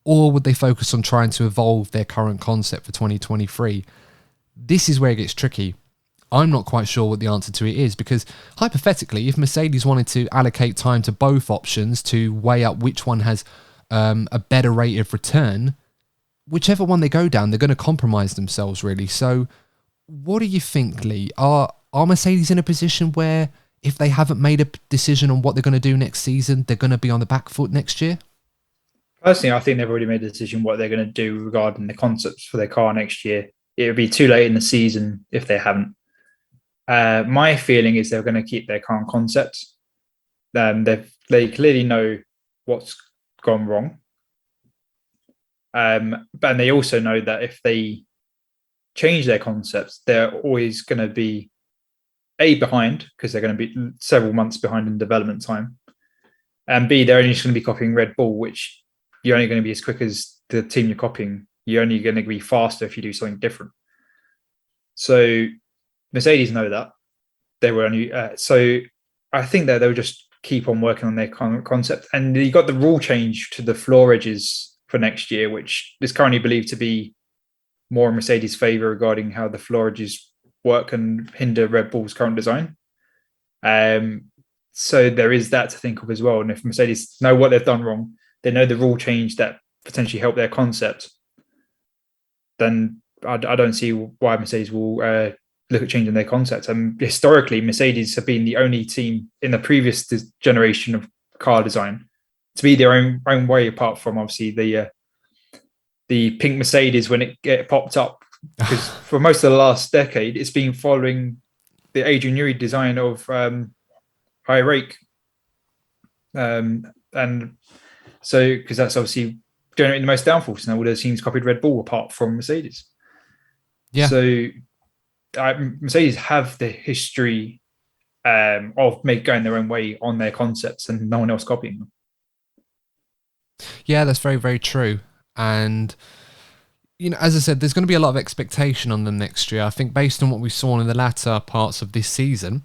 or would they focus on trying to evolve their current concept for 2023? This is where it gets tricky. I'm not quite sure what the answer to it is because, hypothetically, if Mercedes wanted to allocate time to both options to weigh up which one has a better rate of return, whichever one they go down, they're going to compromise themselves, really. So what do you think, Lee? Are Mercedes in a position where if they haven't made a decision on what they're going to do next season, they're going to be on the back foot next year? Personally, I think they've already made a decision what they're going to do regarding the concepts for their car next year. It would be too late in the season if they haven't. My feeling is they're going to keep their current concepts. They clearly know what's gone wrong. But they also know that if they change their concepts, they're always going to be behind because they're going to be several months behind in development time, and B, they're only just going to be copying Red Bull, which you're only going to be as quick as the team you're copying. You're only going to be faster if you do something different. So Mercedes know that. They were only so I think that they'll just keep on working on their concept. And you got the rule change to the floor edges for next year, which is currently believed to be more in Mercedes' favour regarding how the floor edges work and hinder Red Bull's current design. So there is that to think of as well. And if Mercedes know what they've done wrong, they know the rule change that potentially help their concept, then I don't see why Mercedes will look at changing their concept. Historically, Mercedes have been the only team in the previous generation of car design to be their own way, apart from obviously the pink Mercedes when it popped up. Because for most of the last decade, it's been following the Adrian Newey design of high rake. And so, because that's obviously generating the most downforce. Now all the teams copied Red Bull apart from Mercedes. Yeah. So Mercedes have the history of going their own way on their concepts and no one else copying them. Yeah, that's very, very true. And, as I said, there's going to be a lot of expectation on them next year. I think based on what we saw in the latter parts of this season,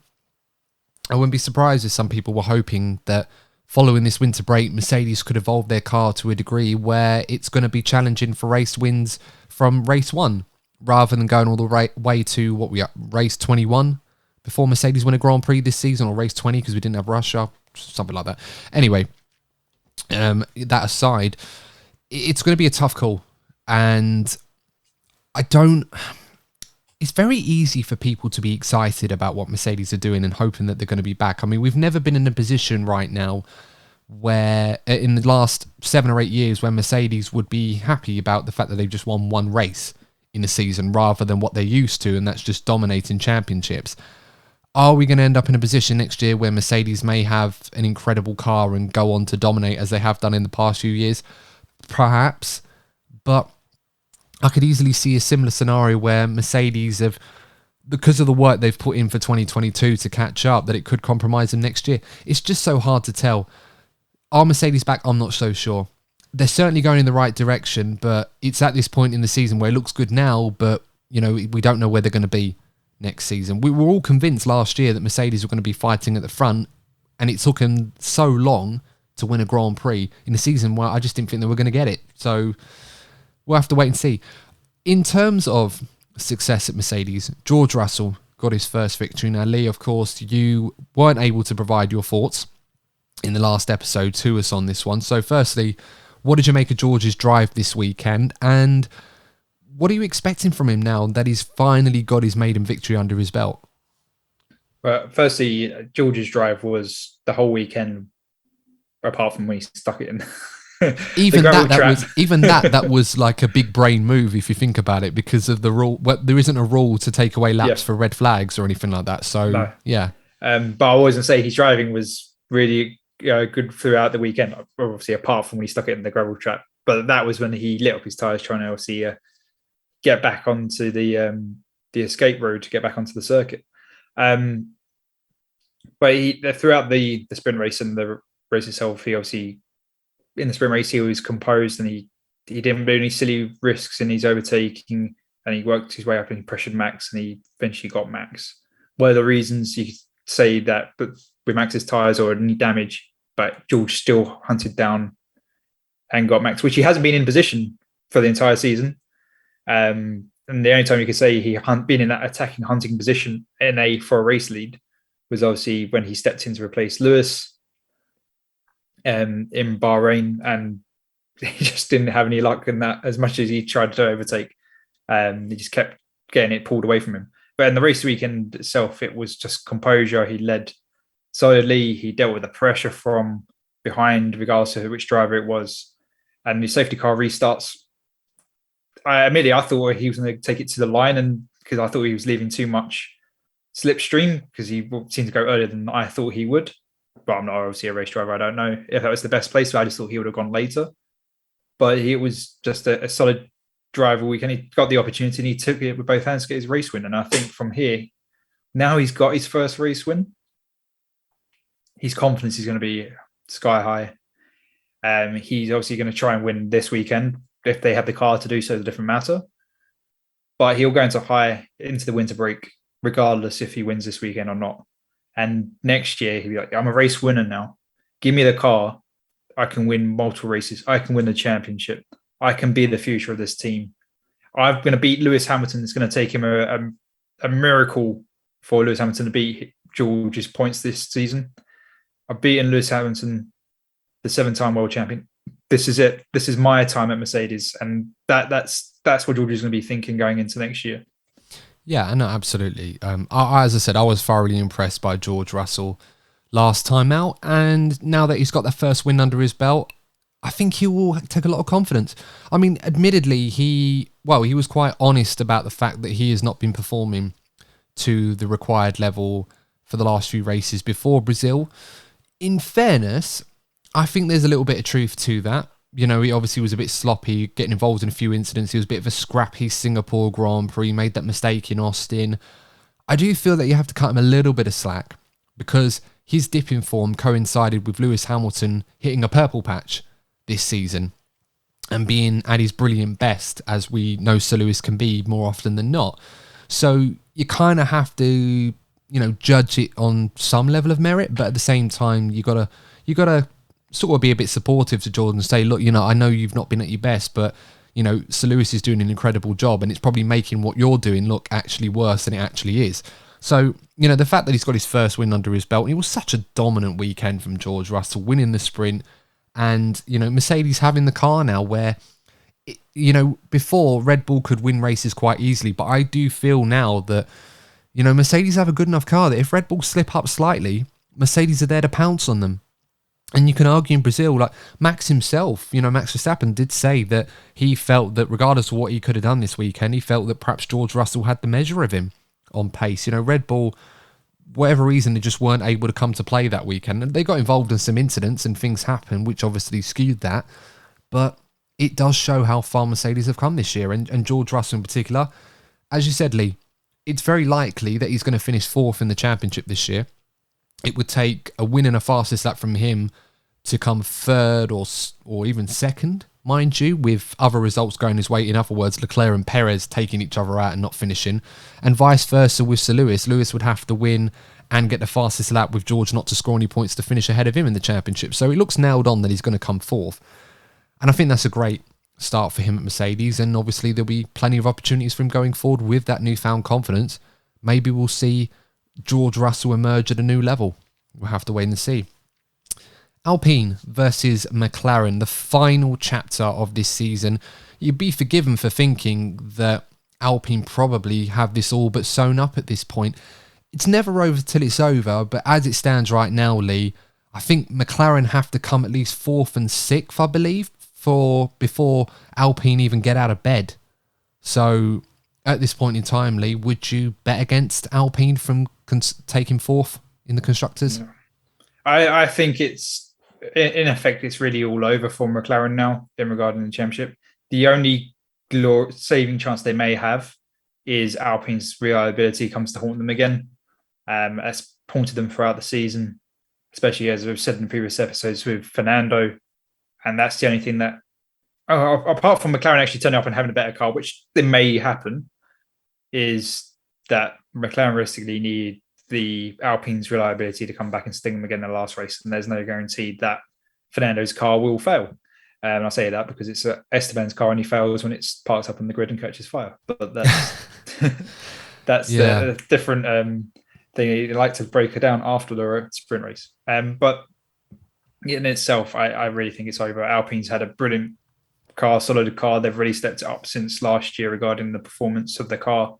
I wouldn't be surprised if some people were hoping that following this winter break, Mercedes could evolve their car to a degree where it's going to be challenging for race wins from race 1, rather than going all the way to race 21 before Mercedes win a Grand Prix this season, or race 20 because we didn't have Russia, something like that. Anyway, that aside, it's going to be a tough call. And it's very easy for people to be excited about what Mercedes are doing and hoping that they're going to be back. I mean, we've never been in a position right now where in the last 7 or 8 years where Mercedes would be happy about the fact that they've just won one race in a season rather than what they're used to, and that's just dominating championships. Are we going to end up in a position next year where Mercedes may have an incredible car and go on to dominate as they have done in the past few years? Perhaps, but I could easily see a similar scenario where Mercedes have because of the work they've put in for 2022 to catch up, that it could compromise them next year. It's just so hard to tell. Are Mercedes back? I'm not so sure. They're certainly going in the right direction, but it's at this point in the season where it looks good now, but we don't know where they're going to be next season. We were all convinced last year that Mercedes were going to be fighting at the front, and it took them so long to win a Grand Prix in a season where I just didn't think they were going to get it. So we'll have to wait and see. In terms of success at Mercedes, George Russell got his first victory. Now, Lee, of course, you weren't able to provide your thoughts in the last episode to us on this one. So firstly, what did you make of George's drive this weekend? And what are you expecting from him now that he's finally got his maiden victory under his belt? Well, firstly, George's drive was the whole weekend, apart from when he stuck it in. Even that was like a big brain move if you think about it, because of the rule. Well, there isn't a rule to take away laps for red flags or anything like that. So no. Yeah. But I was going to say his driving was really good throughout the weekend, obviously apart from when he stuck it in the gravel trap. But that was when he lit up his tyres trying to obviously get back onto the escape road to get back onto the circuit. But throughout the sprint race and the race itself, he obviously, in the sprint race, he was composed and he didn't do any silly risks in his overtaking, and he worked his way up and he pressured Max and he eventually got Max. One of the reasons you could say that, but with Max's tyres or any damage, but George still hunted down and got Max, which he hasn't been in position for the entire season. And the only time you could say he been in that attacking, hunting position for a race lead was obviously when he stepped in to replace Lewis in Bahrain, and he just didn't have any luck in that. As much as he tried to overtake, he just kept getting it pulled away from him. But in the race weekend itself, it was just composure. He led solidly. He dealt with the pressure from behind, regardless of which driver it was. And the safety car restarts. I thought he was going to take it to the line, and because I thought he was leaving too much slipstream, because he seemed to go earlier than I thought he would. But I'm not obviously a race driver. I don't know if that was the best place, but I just thought he would have gone later. But it was just a solid driver weekend. He got the opportunity and he took it with both hands to get his race win. And I think from here, now he's got his first race win, his confidence is going to be sky high. He's obviously going to try and win this weekend. If they have the car to do so, it's a different matter. But he'll go into the winter break, regardless if he wins this weekend or not. And next year, he'll be like, I'm a race winner now. Give me the car. I can win multiple races. I can win the championship. I can be the future of this team. I'm going to beat Lewis Hamilton. It's going to take him a miracle for Lewis Hamilton to beat George's points this season. I've beaten Lewis Hamilton, the 7-time world champion. This is it. This is my time at Mercedes. And that's what George is going to be thinking going into next year. Yeah, no, absolutely. As I said, I was thoroughly impressed by George Russell last time out. And now that he's got that first win under his belt, I think he will take a lot of confidence. I mean, admittedly, he was quite honest about the fact that he has not been performing to the required level for the last few races before Brazil. In fairness, I think there's a little bit of truth to that. He obviously was a bit sloppy, getting involved in a few incidents. He was a bit of a scrappy Singapore Grand Prix, made that mistake in Austin. I do feel that you have to cut him a little bit of slack because his dip in form coincided with Lewis Hamilton hitting a purple patch this season and being at his brilliant best, as we know Sir Lewis can be more often than not. So you kind of have to, judge it on some level of merit, but at the same time, you gotta sort of be a bit supportive to Jordan and say, look, I know you've not been at your best, but Sir Lewis is doing an incredible job, and it's probably making what you're doing look actually worse than it actually is. So, the fact that he's got his first win under his belt, it was such a dominant weekend from George Russell, winning the sprint, and Mercedes having the car now where before Red Bull could win races quite easily, but I do feel now that Mercedes have a good enough car that if Red Bull slip up slightly, Mercedes are there to pounce on them. And you can argue in Brazil, like Max himself, Max Verstappen did say that he felt that regardless of what he could have done this weekend, he felt that perhaps George Russell had the measure of him on pace. Red Bull, whatever reason, they just weren't able to come to play that weekend. And they got involved in some incidents and things happened, which obviously skewed that. But it does show how far Mercedes have come this year. And George Russell in particular, as you said, Lee, it's very likely that he's going to finish 4th in the championship this year. It would take a win and a fastest lap from him to come 3rd or even 2nd, mind you, with other results going his way. In other words, Leclerc and Perez taking each other out and not finishing, and vice versa with Sir Lewis. Lewis would have to win and get the fastest lap with George not to score any points to finish ahead of him in the championship. So it looks nailed on that he's going to come 4th. And I think that's a great start for him at Mercedes, and obviously there'll be plenty of opportunities for him going forward with that newfound confidence. Maybe we'll see George Russell emerge at a new level. We'll have to wait and see. Alpine versus McLaren, the final chapter of this season. You'd be forgiven for thinking that Alpine probably have this all but sewn up at this point. It's never over till it's over, but as it stands right now, Lee, I think McLaren have to come at least 4th and 6th, I believe, before Alpine even get out of bed. So at this point in time, Lee, would you bet against Alpine from taking 4th in the Constructors? No. I think it's, in effect, it's really all over for McLaren now in regarding the championship. The only saving chance they may have is Alpine's reliability comes to haunt them again. That's haunted them throughout the season, especially as we've said in previous episodes with Fernando. And that's the only thing that, apart from McLaren actually turning up and having a better car, which it may happen, is that McLaren realistically need the Alpine's reliability to come back and sting them again in the last race. And there's no guarantee that Fernando's car will fail. And I say that because it's Esteban's car and he fails when it's parked up on the grid and catches fire. But that's the different thing. You like to break it down after the sprint race. But in itself, I really think it's over. Alpine's had a brilliant car, solid car. They've really stepped it up since last year regarding the performance of the car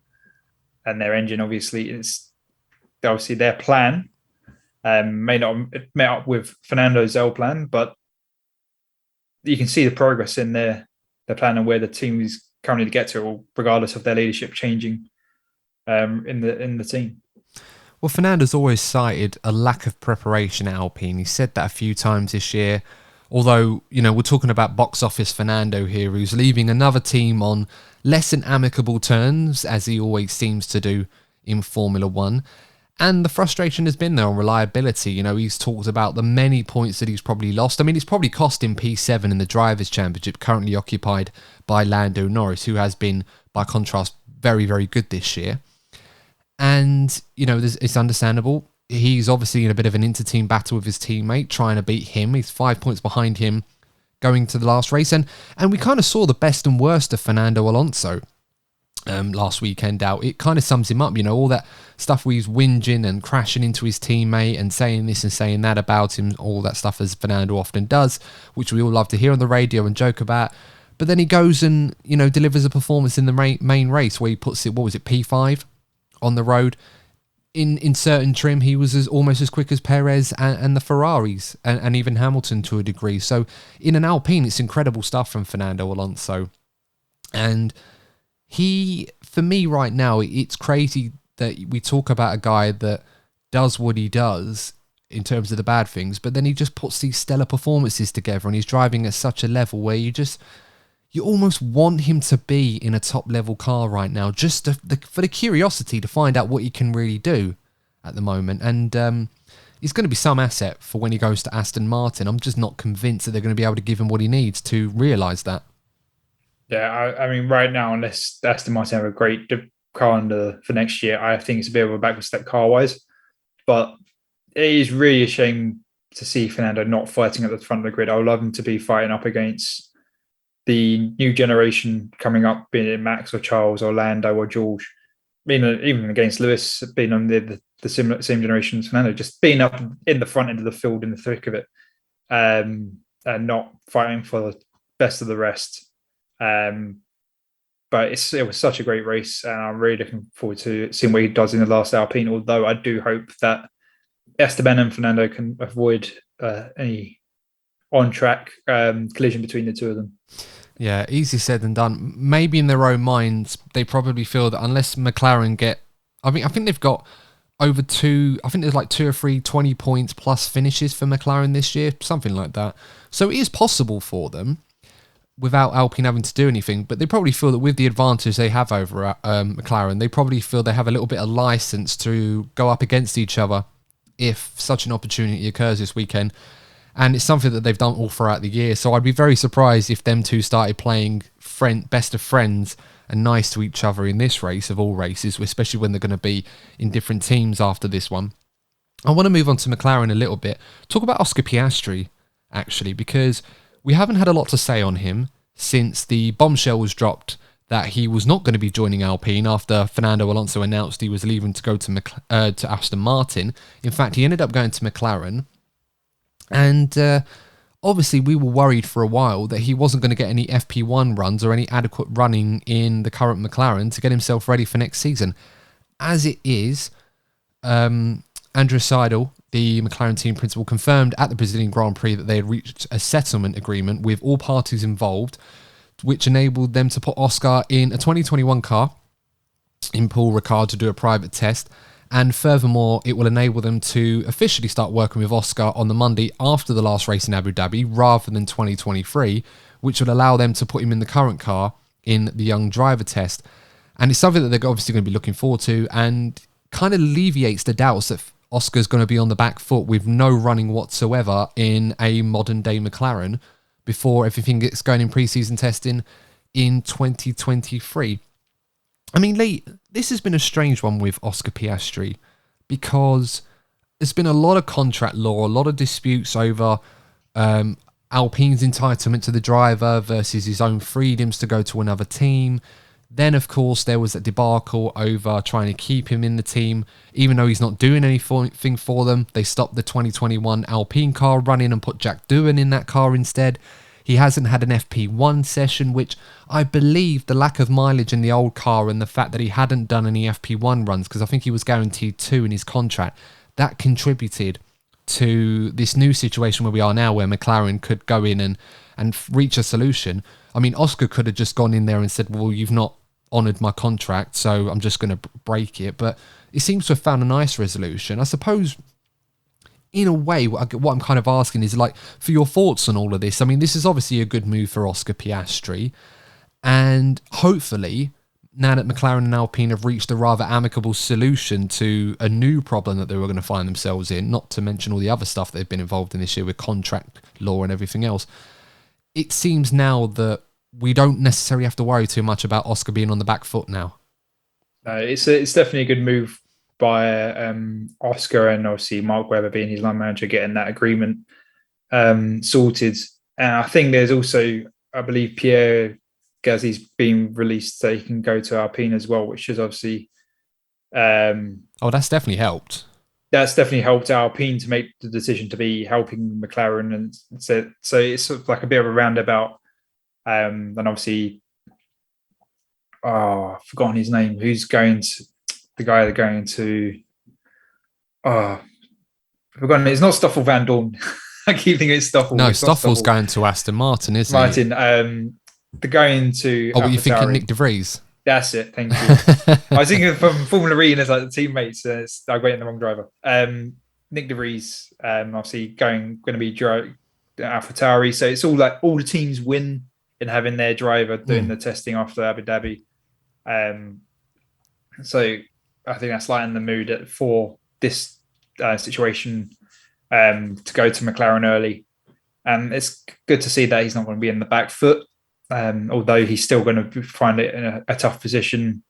and their engine. Obviously, it's their plan may not have met up with Fernando's L plan, but you can see the progress in their plan and where the team is currently to get to, regardless of their leadership changing in the team. Well, Fernando's always cited a lack of preparation at Alpine. He said that a few times this year. Although, we're talking about box office Fernando here, who's leaving another team on less than amicable terms, as he always seems to do in Formula One. And the frustration has been there on reliability. He's talked about the many points that he's probably lost. I mean, it's probably cost him P7 in the Drivers' Championship, currently occupied by Lando Norris, who has been, by contrast, very, very good this year. And, it's understandable. He's obviously in a bit of an inter-team battle with his teammate, trying to beat him. He's 5 points behind him going to the last race. And we kind of saw the best and worst of Fernando Alonso last weekend out. It kind of sums him up, all that stuff where he's whinging and crashing into his teammate and saying this and saying that about him, all that stuff as Fernando often does, which we all love to hear on the radio and joke about. But then he goes and, delivers a performance in the main race where he puts it, P5 on the road. In certain trim, he was almost as quick as Perez and the Ferraris and even Hamilton to a degree. So in an Alpine, it's incredible stuff from Fernando Alonso. And for me right now, it's crazy that we talk about a guy that does what he does in terms of the bad things, but then he just puts these stellar performances together and he's driving at such a level where you almost want him to be in a top level car right now, just for the curiosity to find out what he can really do at the moment. And he's going to be some asset for when he goes to Aston Martin. I'm just not convinced that they're going to be able to give him what he needs to realise that. Yeah, I mean, right now, unless Aston Martin have a great car for next year, I think it's a bit of a backward step car-wise. But it is really a shame to see Fernando not fighting at the front of the grid. I would love him to be fighting up against the new generation coming up, being it Max or Charles or Lando or George, even against Lewis, being on the same generation as Fernando, just being up in the front end of the field in the thick of it, and not fighting for the best of the rest. But it was such a great race, and I'm really looking forward to seeing what he does in the last Alpine, although I do hope that Esteban and Fernando can avoid any on-track collision between the two of them. Yeah, easy said than done. Maybe in their own minds, they probably feel that unless McLaren I think they've got over there's like 2 or 3 20 points plus finishes for McLaren this year, something like that. So it is possible for them. without Alpine having to do anything, but they probably feel that with the advantage they have over McLaren, they probably feel they have a little bit of license to go up against each other if such an opportunity occurs this weekend. And it's something that they've done all throughout the year. So I'd be very surprised if them two started playing best of friends and nice to each other in this race of all races, especially when they're going to be in different teams after this one. I want to move on to McLaren a little bit. Talk about Oscar Piastri, actually, because we haven't had a lot to say on him since the bombshell was dropped that he was not going to be joining Alpine after Fernando Alonso announced he was leaving to go to Aston Martin. In fact, he ended up going to McLaren. And obviously, we were worried for a while that he wasn't going to get any FP1 runs or any adequate running in the current McLaren to get himself ready for next season. As it is, Andrew Seidel, the McLaren team principal, confirmed at the Brazilian Grand Prix that they had reached a settlement agreement with all parties involved, which enabled them to put Oscar in a 2021 car in Paul Ricard to do a private test. And furthermore, it will enable them to officially start working with Oscar on the Monday after the last race in Abu Dhabi rather than 2023, which will allow them to put him in the current car in the young driver test. And it's something that they're obviously going to be looking forward to and kind of alleviates the doubts that Oscar's going to be on the back foot with no running whatsoever in a modern day McLaren before everything gets going in pre-season testing in 2023. I mean, Lee, this has been a strange one with Oscar Piastri because there's been a lot of contract law, a lot of disputes over Alpine's entitlement to the driver versus his own freedoms to go to another team. Then, of course, there was a debacle over trying to keep him in the team. Even though he's not doing anything for them, they stopped the 2021 Alpine car running and put Jack Doohan in that car instead. He hasn't had an FP1 session, which I believe the lack of mileage in the old car and the fact that he hadn't done any FP1 runs, because I think he was guaranteed 2 in his contract, that contributed to this new situation where we are now, where McLaren could go in and reach a solution. I mean, Oscar could have just gone in there and said, well, you've not honoured my contract, so I'm just going to break it. But it seems to have found a nice resolution. I suppose, in a way, what I'm kind of asking is, like, for your thoughts on all of this. I mean, this is obviously a good move for Oscar Piastri. And hopefully, now that McLaren and Alpine have reached a rather amicable solution to a new problem that they were going to find themselves in, not to mention all the other stuff they've been involved in this year with contract law and everything else, it seems now that we don't necessarily have to worry too much about Oscar being on the back foot now. It's definitely a good move by Oscar, and obviously Mark Webber being his line manager, getting that agreement sorted. And I think there's also, I believe, Pierre Gasly's been released so he can go to Alpine as well, which is obviously... that's definitely helped. That's definitely helped Alpine to make the decision to be helping McLaren. And so it's sort of like a bit of a roundabout. And obviously, I've forgotten his name. Who's going to... The guy they're going to... I've forgotten. It's not Stoffel Van Dorn. I keep thinking it's Stoffel. No, Stoffel's going to Aston Martin, isn't he? Martin. They're going to... Oh, were you thinking Nick De Vries? That's it, thank you. I was thinking from Formula E and it's like the teammates. I went in the wrong driver. Nick De Vries, obviously going to be AlphaTauri. So it's all like all the teams win in having their driver doing the testing after Abu Dhabi. So I think that's lighting the mood for this situation to go to McLaren early. And it's good to see that he's not going to be in the back foot. Although he's still going to find it in a tough position,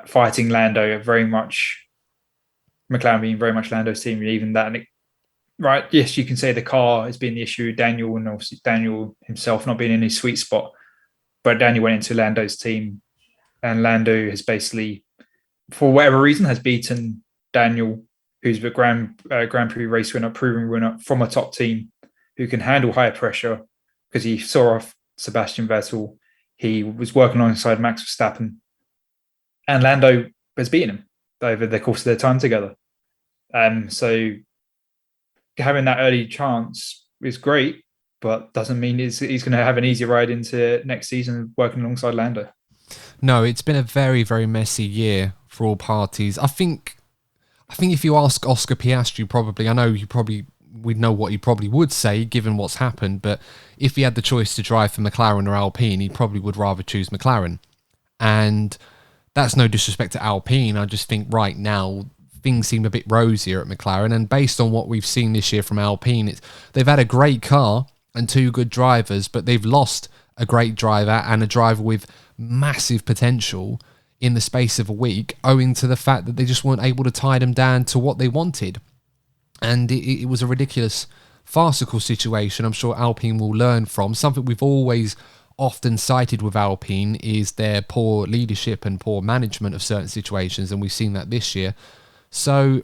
fighting Lando, McLaren being very much Lando's team, and even that. Right, yes, you can say the car has been the issue, Daniel, and obviously Daniel himself not being in his sweet spot. But Daniel went into Lando's team, and Lando has basically, for whatever reason, has beaten Daniel, who's the Grand Prix race winner, proven winner from a top team, who can handle higher pressure, because he saw off Sebastian Vettel. He was working alongside Max Verstappen, and Lando has beaten him over the course of their time together. So having that early chance is great, but doesn't mean he's going to have an easy ride into next season working alongside Lando. No, it's been a very, very messy year for all parties. I think if you ask Oscar Piastri, probably, I know you probably we know what he probably would say given what's happened, but if he had the choice to drive for McLaren or Alpine, he probably would rather choose McLaren. And that's no disrespect to Alpine. I just think right now things seem a bit rosier at McLaren, and based on what we've seen this year from Alpine, they've had a great car and two good drivers, but they've lost a great driver and a driver with massive potential in the space of a week, owing to the fact that they just weren't able to tie them down to what they wanted. And it was a ridiculous, farcical situation I'm sure Alpine will learn from. Something we've always often cited with Alpine is their poor leadership and poor management of certain situations, and we've seen that this year. So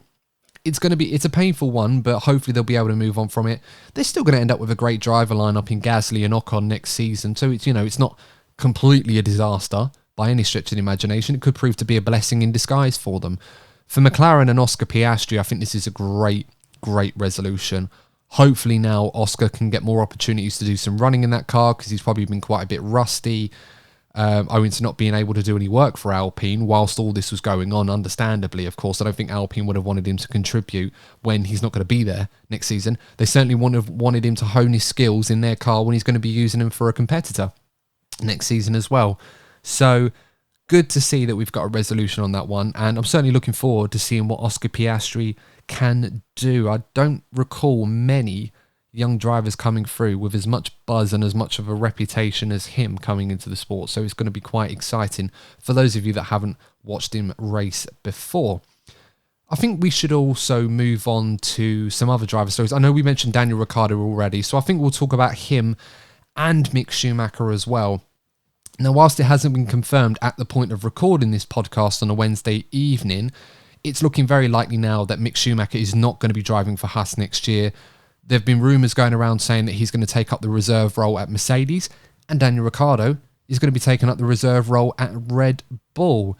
it's a painful one, but hopefully they'll be able to move on from it. They're still going to end up with a great driver lineup in Gasly and Ocon next season, so it's not completely a disaster by any stretch of the imagination. It could prove to be a blessing in disguise for them. For McLaren and Oscar Piastri, I think this is a great resolution. Hopefully now Oscar can get more opportunities to do some running in that car, because he's probably been quite a bit rusty, owing to not being able to do any work for Alpine whilst all this was going on, understandably. Of course, I don't think Alpine would have wanted him to contribute when he's not going to be there next season. They certainly would have wanted him to hone his skills in their car when he's going to be using them for a competitor next season as well. So good to see that we've got a resolution on that one, and I'm certainly looking forward to seeing what Oscar Piastri can do. I don't recall many young drivers coming through with as much buzz and as much of a reputation as him coming into the sport, so it's going to be quite exciting for those of you that haven't watched him race before. I think we should also move on to some other driver stories. I know we mentioned Daniel Ricciardo already, so I think we'll talk about him and Mick Schumacher as well. Now, whilst it hasn't been confirmed at the point of recording this podcast on a Wednesday evening, it's looking very likely now that Mick Schumacher is not going to be driving for Haas next year. There have been rumours going around saying that he's going to take up the reserve role at Mercedes, and Daniel Ricciardo is going to be taking up the reserve role at Red Bull.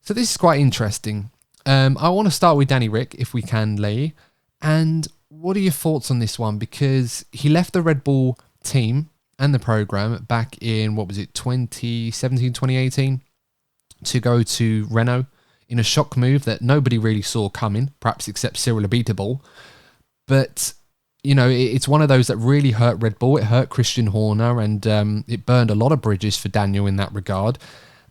So this is quite interesting. I want to start with Danny Rick, if we can, Lee. And what are your thoughts on this one? Because he left the Red Bull team and the program back in, 2017, 2018, to go to Renault in a shock move that nobody really saw coming, perhaps except Cyril Abiteboul. But, it's one of those that really hurt Red Bull. It hurt Christian Horner, and it burned a lot of bridges for Daniel in that regard.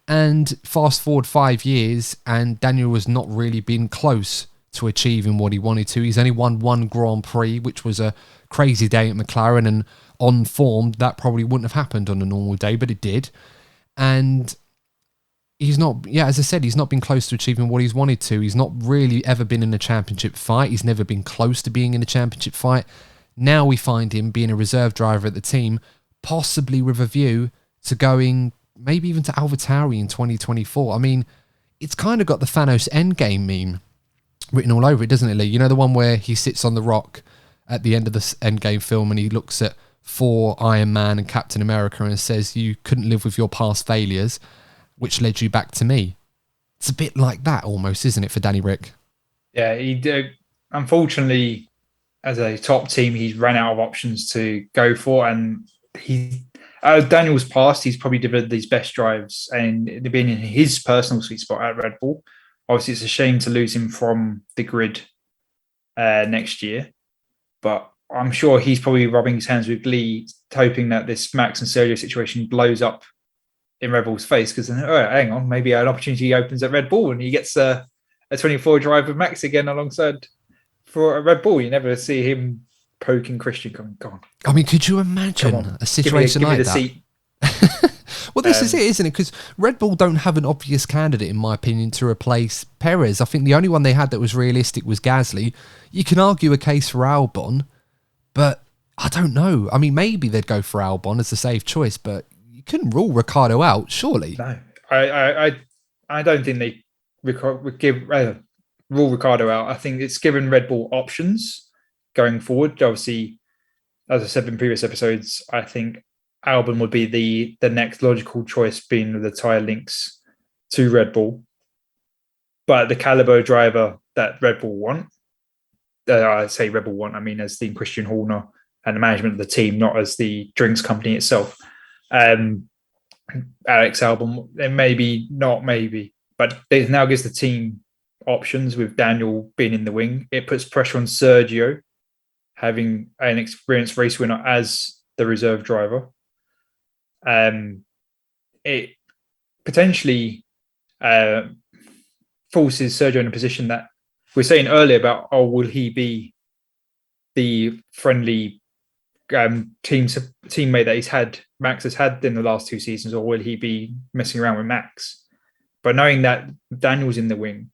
And fast forward 5 years, and Daniel has not really been close to achieving what he wanted to. He's only won one Grand Prix, which was a crazy day at McLaren, and on form, that probably wouldn't have happened on a normal day, but it did. And he's not, as I said, he's not been close to achieving what he's wanted to. He's not really ever been in a championship fight. He's never been close to being in a championship fight. Now we find him being a reserve driver at the team, possibly with a view to going maybe even to AlphaTauri in 2024. I mean, it's kind of got the Thanos Endgame meme written all over it, doesn't it, Lee? You know, the one where he sits on the rock at the end of the Endgame film and he looks at Thor, Iron Man and Captain America and says, "You couldn't live with your past failures, which led you back to me." It's a bit like that almost, isn't it, for Danny Rick? Yeah, he did. Unfortunately, as a top team, he's run out of options to go for, and Daniel's past, he's probably delivered these best drives and they've been in his personal sweet spot at Red Bull. Obviously, it's a shame to lose him from the grid next year, but I'm sure he's probably rubbing his hands with glee, hoping that this Max and Sergio situation blows up in Red Bull's face, because hang on, maybe an opportunity opens at Red Bull and he gets a 24 drive with Max again alongside for a Red Bull. You never see him poking Christian going, "Go on." I mean, could you imagine a situation like that? Well, this is it, isn't it? Because Red Bull don't have an obvious candidate, in my opinion, to replace Perez. I think the only one they had that was realistic was Gasly. You can argue a case for Albon, but I don't know. I mean, maybe they'd go for Albon as a safe choice, but you couldn't rule Ricciardo out, surely. No, I don't think they would give rule Ricciardo out. I think it's given Red Bull options going forward. Obviously, as I said in previous episodes, I think Albon would be the next logical choice, being the tyre links to Red Bull. But the caliber driver that Red Bull want, I say Red Bull want, I mean as the Christian Horner and the management of the team, not as the drinks company itself. Alex Albon, then maybe, but it now gives the team options with Daniel being in the wing. It puts pressure on Sergio, having an experienced race winner as the reserve driver, it potentially forces Sergio in a position that we were saying earlier about, will he be the friendly teammate that Max has had in the last 2 seasons, or will he be messing around with Max? But knowing that Daniel's in the wing,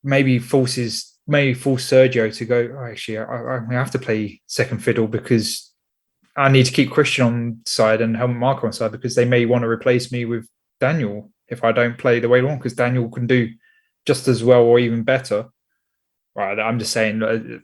maybe force Sergio to go, actually, I have to play second fiddle because I need to keep Christian on side and Helmut Marko on side, because they may want to replace me with Daniel if I don't play the way I want, because Daniel can do just as well or even better. Right, I'm just saying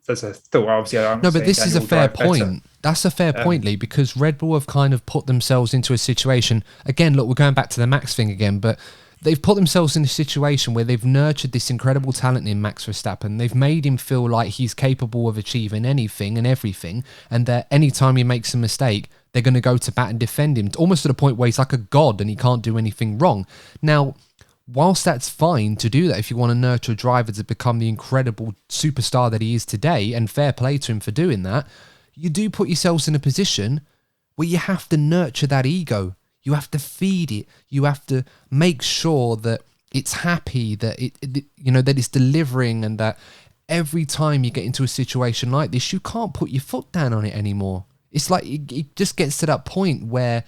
there's a thought. Obviously, no, but this is a fair point. That's a fair point, Lee, because Red Bull have kind of put themselves into a situation. Again, look, we're going back to the Max thing again, but they've put themselves in a situation where they've nurtured this incredible talent in Max Verstappen. They've made him feel like he's capable of achieving anything and everything, and that anytime he makes a mistake, they're going to go to bat and defend him, almost to the point where he's like a god and he can't do anything wrong. Now, whilst that's fine to do that if you want to nurture a driver to become the incredible superstar that he is today, and fair play to him for doing that, you do put yourselves in a position where you have to nurture that ego. You have to feed it. You have to make sure that it's happy, that that it's delivering, and that every time you get into a situation like this, you can't put your foot down on it anymore. It's like it just gets to that point where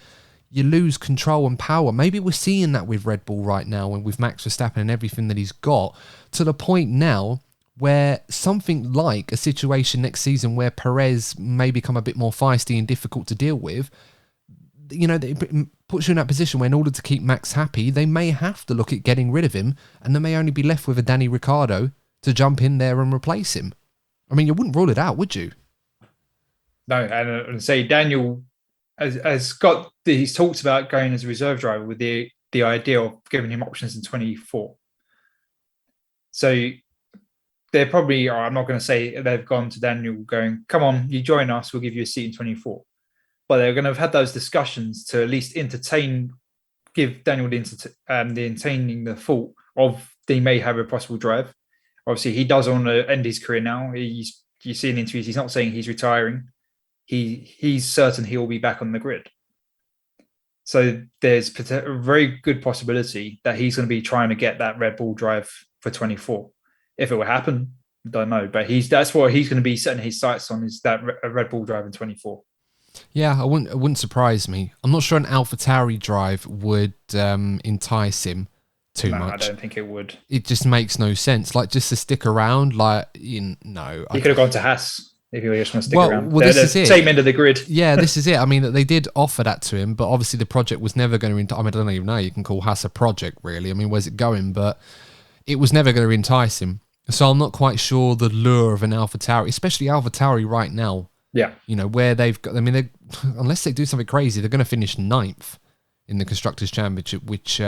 you lose control and power. Maybe we're seeing that with Red Bull right now and with Max Verstappen and everything that he's got, to the point now where something like a situation next season where Perez may become a bit more feisty and difficult to deal with, it puts you in that position where in order to keep Max happy, they may have to look at getting rid of him, and they may only be left with a Danny Ricciardo to jump in there and replace him. I mean, you wouldn't rule it out, would you? No, and say Daniel has got he's talked about going as a reserve driver with the idea of giving him options in 24. So they're probably, I'm not going to say they've gone to Daniel going, come on, you join us, we'll give you a seat in 24. But they're going to have had those discussions to at least give Daniel the entertaining the thought of they may have a possible drive. Obviously, he does want to end his career now. You see in interviews, he's not saying he's retiring. He's certain he will be back on the grid. So there's a very good possibility that he's going to be trying to get that Red Bull drive for 24. If it will happen, I don't know. But that's what he's going to be setting his sights on, is that Red Bull drive in 24. Yeah, it wouldn't surprise me. I'm not sure an AlphaTauri drive would entice him too much. I don't think it would. It just makes no sense. Like, just to stick around, no. He could have gone to Haas if he just want to stick around. Well, this is it. Same end of the grid. Yeah, this is it. I mean, they did offer that to him, but obviously the project was never going to... I don't even know you can call Haas a project, really. I mean, where's it going? But it was never going to entice him. So I'm not quite sure the lure of an AlphaTauri, especially AlphaTauri right now. Yeah. Where they've got... I mean, unless they do something crazy, they're going to finish 9th in the Constructors' Championship, which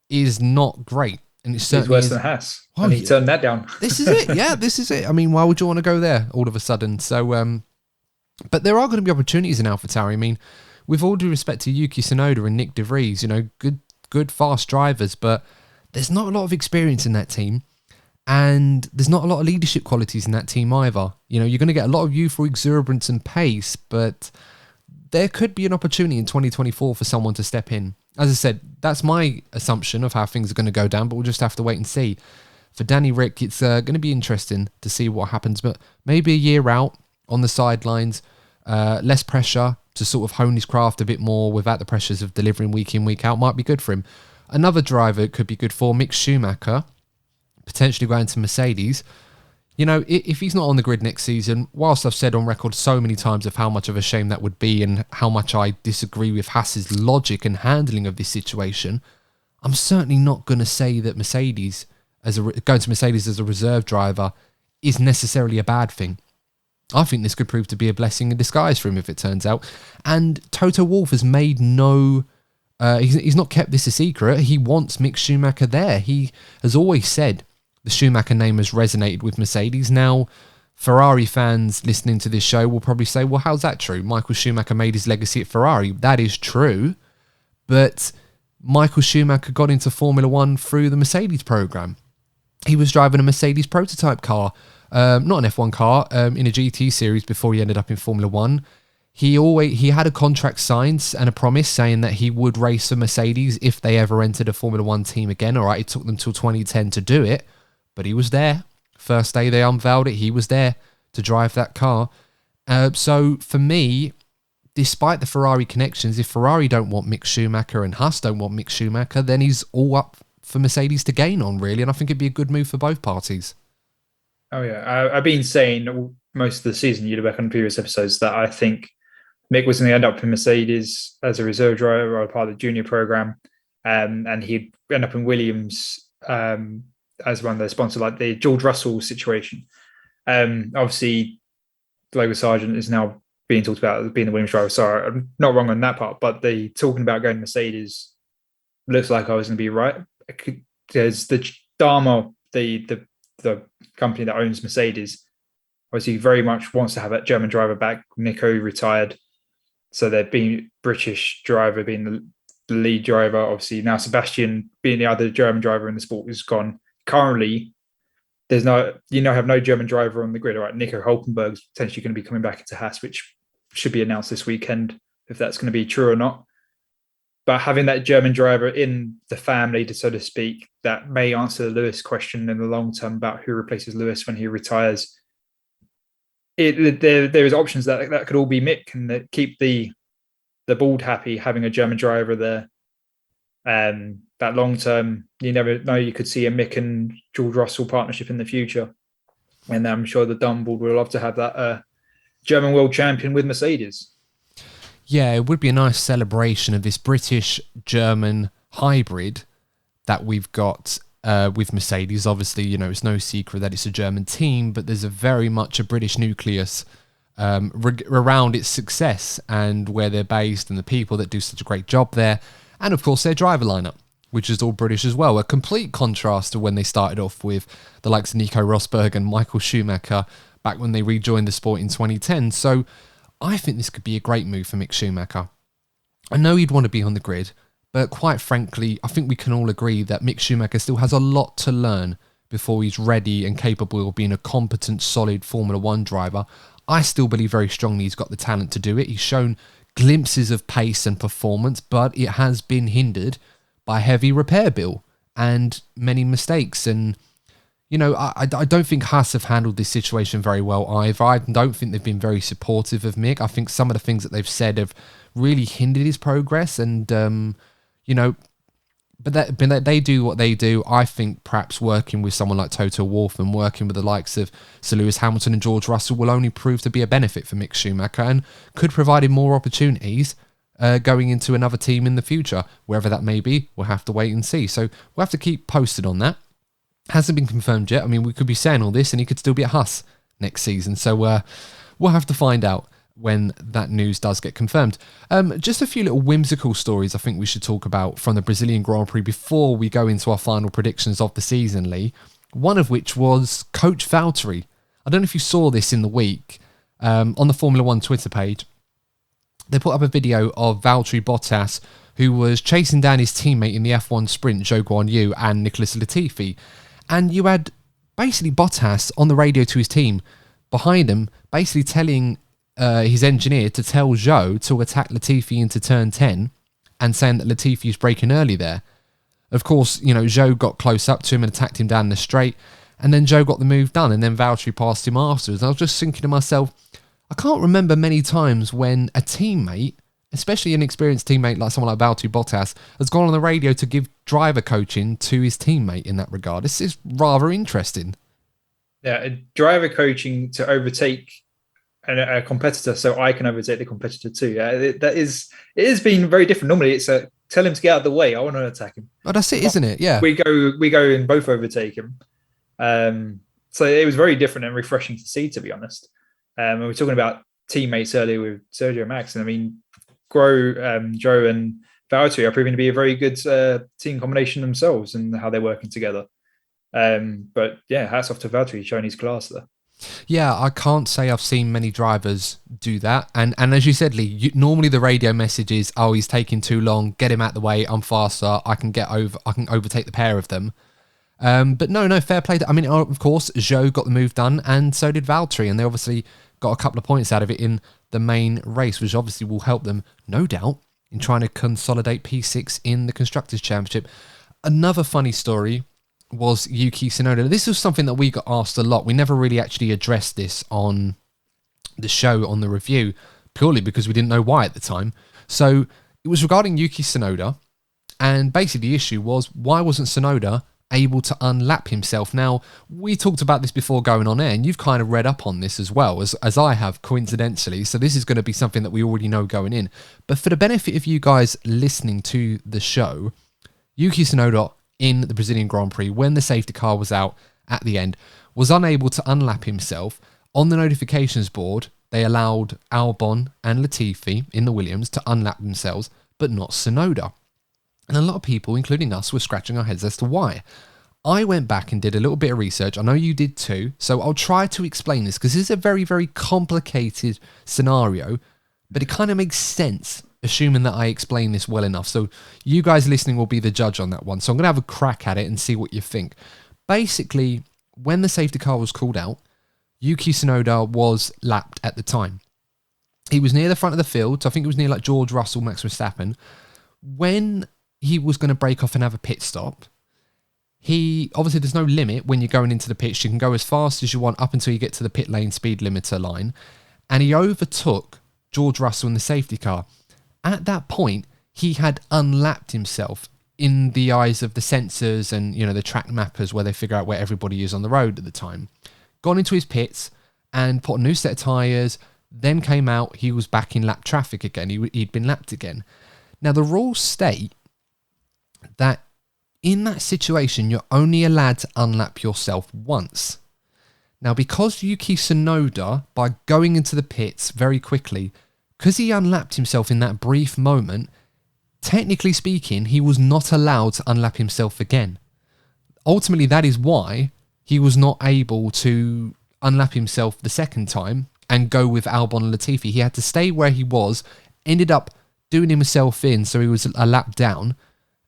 is not great. And it's worse than Haas. Oh, and he turned that down. This is it. Yeah, this is it. I mean, why would you want to go there all of a sudden? So, but there are going to be opportunities in AlphaTauri. I mean, with all due respect to Yuki Tsunoda and Nick De Vries, good, fast drivers, but there's not a lot of experience in that team. And there's not a lot of leadership qualities in that team either. You're going to get a lot of youthful exuberance and pace, but there could be an opportunity in 2024 for someone to step in. As I said, that's my assumption of how things are going to go down, but we'll just have to wait and see. For Danny Rick, it's going to be interesting to see what happens, but maybe a year out on the sidelines, less pressure to sort of hone his craft a bit more without the pressures of delivering week in, week out might be good for him. Another driver it could be good for, Mick Schumacher, potentially going to Mercedes. If he's not on the grid next season, whilst I've said on record so many times of how much of a shame that would be and how much I disagree with Haas's logic and handling of this situation, I'm certainly not going to say that going to Mercedes as a reserve driver is necessarily a bad thing. I think this could prove to be a blessing in disguise for him if it turns out. And Toto Wolff has made he's not kept this a secret. He wants Mick Schumacher there. He has always said the Schumacher name has resonated with Mercedes. Now, Ferrari fans listening to this show will probably say, well, how's that true? Michael Schumacher made his legacy at Ferrari. That is true. But Michael Schumacher got into Formula One through the Mercedes program. He was driving a Mercedes prototype car not an F1 car, in a GT series before he ended up in Formula One. He had a contract signed and a promise saying that he would race for Mercedes if they ever entered a Formula One team again. All right, it took them till 2010 to do it, but he was there. First day they unveiled it, he was there to drive that car. So for me, despite the Ferrari connections, if Ferrari don't want Mick Schumacher and Haas don't want Mick Schumacher, then he's all up for Mercedes to gain on, really. And I think it'd be a good move for both parties. Oh, yeah. I've been saying most of the season, you look back on previous episodes, that I think Mick was going to end up in Mercedes as a reserve driver or part of the junior program, and he'd end up in Williams as one of their sponsors, like the George Russell situation. Obviously, Logan Sargent is now being talked about as being the Williams driver. Sorry, I'm not wrong on that part, but the talking about going to Mercedes looks like I was going to be right. There's the Dharma, the company that owns Mercedes, obviously very much wants to have that German driver back. Nico retired, so they're being British driver being the lead driver. Obviously now Sebastian being the other German driver in the sport is gone. Currently, there's have no German driver on the grid. All right, Nico Hulkenberg's potentially going to be coming back into Haas, which should be announced this weekend if that's going to be true or not. But having that German driver in the family, so to speak, that may answer the Lewis question in the long term about who replaces Lewis when he retires. There is options that could all be Mick and that keep the board happy having a German driver there. That long term, you never know, you could see a Mick and George Russell partnership in the future. And I'm sure the Dunn board would love to have that German world champion with Mercedes. Yeah, it would be a nice celebration of this British-German hybrid that we've got with Mercedes. Obviously, it's no secret that it's a German team, but there's a very much a British nucleus around its success and where they're based and the people that do such a great job there. And, of course, their driver lineup, which is all British as well. A complete contrast to when they started off with the likes of Nico Rosberg and Michael Schumacher back when they rejoined the sport in 2010. So I think this could be a great move for Mick Schumacher. I know he'd want to be on the grid, but quite frankly, I think we can all agree that Mick Schumacher still has a lot to learn before he's ready and capable of being a competent, solid Formula One driver. I still believe very strongly he's got the talent to do it. He's shown glimpses of pace and performance, but it has been hindered by a heavy repair bill and many mistakes. And I don't think Haas have handled this situation very well either. I don't think they've been very supportive of Mick. I think some of the things that they've said have really hindered his progress. And, but they do what they do. I think perhaps working with someone like Toto Wolff and working with the likes of Sir Lewis Hamilton and George Russell will only prove to be a benefit for Mick Schumacher and could provide him more opportunities going into another team in the future. Wherever that may be, we'll have to wait and see. So we'll have to keep posted on that. Hasn't been confirmed yet. I mean, we could be saying all this and he could still be at Haas next season. So we'll have to find out when that news does get confirmed. Just a few little whimsical stories I think we should talk about from the Brazilian Grand Prix before we go into our final predictions of the season, Lee. One of which was Coach Valtteri. I don't know if you saw this in the week on the Formula One Twitter page. They put up a video of Valtteri Bottas, who was chasing down his teammate in the F1 sprint, Zhou Guanyu, and Nicholas Latifi. And you had basically Bottas on the radio to his team behind him, basically telling his engineer to tell Zhou to attack Latifi into turn 10 and saying that Latifi is braking early there. Of course, Zhou got close up to him and attacked him down the straight, and then Zhou got the move done, and then Valtteri passed him afterwards. And I was just thinking to myself, I can't remember many times when a teammate, especially an experienced teammate like someone like Valtteri Bottas, has gone on the radio to give driver coaching to his teammate in that regard. This is rather interesting. Yeah, driver coaching to overtake a competitor so I can overtake the competitor too. Yeah, it has been very different. Normally it's tell him to get out of the way. I want to attack him. Oh, that's it, isn't it? Yeah. We go and both overtake him. So it was very different and refreshing to see, to be honest. We were talking about teammates earlier with Sergio Max, and I mean, Zhou and Valtteri are proving to be a very good team combination themselves and how they're working together. But yeah, hats off to Valtteri showing his class there. Yeah, I can't say I've seen many drivers do that. And as you said, Lee, normally the radio message is, oh, he's taking too long, get him out the way, I'm faster, I can overtake the pair of them. But no, fair play. I mean, of course, Zhou got the move done, and so did Valtteri, and they obviously got a couple of points out of it in the main race, which obviously will help them, no doubt, in trying to consolidate P6 in the Constructors' Championship. Another funny story was Yuki Tsunoda. This was something that we got asked a lot. We never really actually addressed this on the show, on the review, purely because we didn't know why at the time. So it was regarding Yuki Tsunoda, and basically the issue was, why wasn't Tsunoda able to unlap himself? Now, we talked about this before going on air, and you've kind of read up on this as well, as I have, coincidentally, so this is going to be something that we already know going in. But for the benefit of you guys listening to the show, Yuki Tsunoda in the Brazilian Grand Prix, when the safety car was out at the end, was unable to unlap himself. On the notifications board, they allowed Albon and Latifi in the Williams to unlap themselves, but not Tsunoda. And a lot of people, including us, were scratching our heads as to why. I went back and did a little bit of research. I know you did too, so I'll try to explain this, because this is a very, very complicated scenario, but it kind of makes sense, assuming that I explain this well enough. So you guys listening will be the judge on that one. So I'm going to have a crack at it and see what you think. Basically, when the safety car was called out, Yuki Tsunoda was lapped at the time. He was near the front of the field. So I think it was near like George Russell, Max Verstappen. When he was going to break off and have a pit stop, obviously there's no limit when you're going into the pits. You can go as fast as you want up until you get to the pit lane speed limiter line. And he overtook George Russell in the safety car. At that point, he had unlapped himself in the eyes of the sensors and, the track mappers, where they figure out where everybody is on the road at the time. Gone into his pits and put a new set of tyres, then came out, he was back in lap traffic again. He'd been lapped again. Now, the rules state that in that situation, you're only allowed to unlap yourself once. Now, because Yuki Tsunoda, by going into the pits very quickly, because he unlapped himself in that brief moment, technically speaking, he was not allowed to unlap himself again. Ultimately, that is why he was not able to unlap himself the second time and go with Albon and Latifi. He had to stay where he was, ended up doing himself in, so he was a lap down,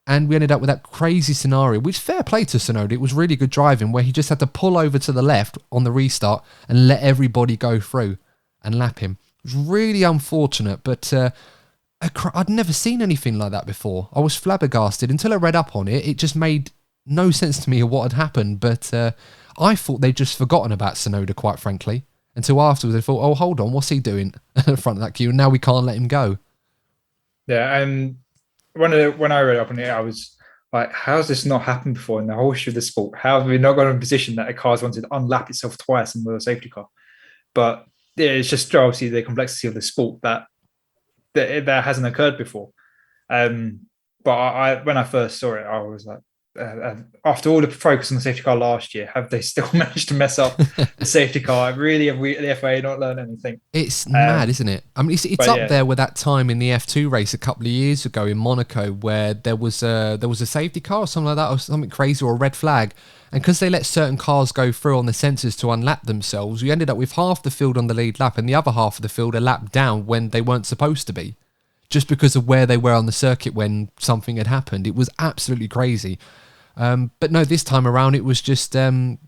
and we ended up with that crazy scenario, which, fair play to Tsunoda, it was really good driving, where he just had to pull over to the left on the restart and let everybody go through and lap him. It was really unfortunate, but I'd never seen anything like that before. I was flabbergasted until I read up on it. It just made no sense to me of what had happened, but I thought they'd just forgotten about Tsunoda, quite frankly, until afterwards they thought, oh, hold on, what's he doing in front of that queue? And now we can't let him go. Yeah, and when I read up on it, I was like, how has this not happened before in the whole history of the sport? How have we not got in a position that a car's wanted to unlap itself twice with a safety car? But yeah, it's just obviously the complexity of the sport that hasn't occurred before. But when I first saw it, I was like, after all the focus on the safety car last year, have they still managed to mess up the safety car? Really, have the FIA not learned anything? It's mad, isn't it? I mean, it's up there with that time in the F2 race a couple of years ago in Monaco, where there was a safety car or something like that, or something crazy, or a red flag. And because they let certain cars go through on the sensors to unlap themselves, we ended up with half the field on the lead lap and the other half of the field a lap down when they weren't supposed to be, just because of where they were on the circuit when something had happened. It was absolutely crazy. But no, this time around, it was just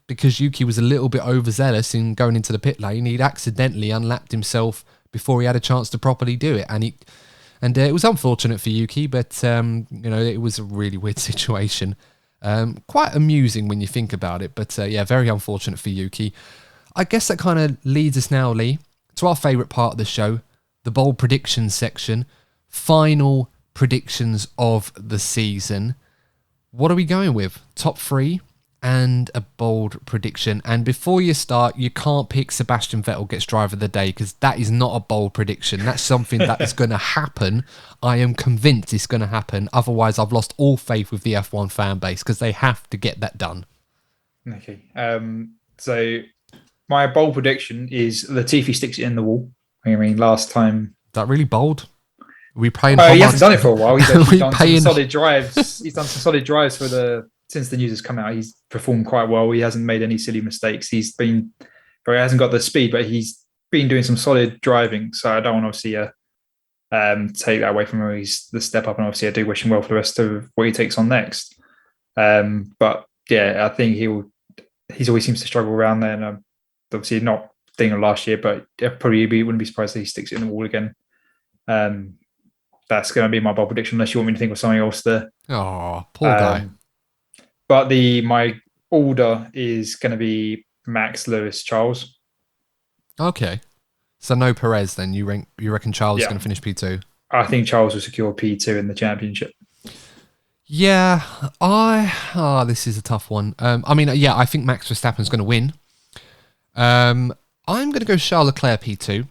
because Yuki was a little bit overzealous in going into the pit lane. He'd accidentally unlapped himself before he had a chance to properly do it. And it was unfortunate for Yuki, but it was a really weird situation. Quite amusing when you think about it, but very unfortunate for Yuki. I guess that kind of leads us now, Lee, to our favourite part of the show, the bold predictions section. Final predictions of the season. What are we going with? Top 3 and a bold prediction. And before you start, you can't pick Sebastian Vettel gets driver of the day, because that is not a bold prediction. That's something that is going to happen. I am convinced it's going to happen. Otherwise, I've lost all faith with the F1 fan base, because they have to get that done. Okay. So my bold prediction is Latifi sticks it in the wall. I mean, last time... Is that really bold? We paying? He hasn't done it for a while. He's done some solid drives. He's done some solid drives since the news has come out. He's performed quite well. He hasn't made any silly mistakes. He hasn't got the speed, but he's been doing some solid driving. So I don't want to obviously take that away from him. He's the step up, and obviously I do wish him well for the rest of what he takes on next. But I think he's always seems to struggle around there, and obviously not thing of last year, but probably wouldn't be surprised if he sticks it in the wall again. That's going to be my bold prediction, unless you want me to think of something else there. Oh, poor guy. But my order is going to be Max, Lewis, Charles. Okay. So no Perez then. You reckon Charles is going to finish P2? I think Charles will secure P2 in the championship. Yeah, this is a tough one. I think Max Verstappen's going to win. I'm going to go Charles Leclerc P2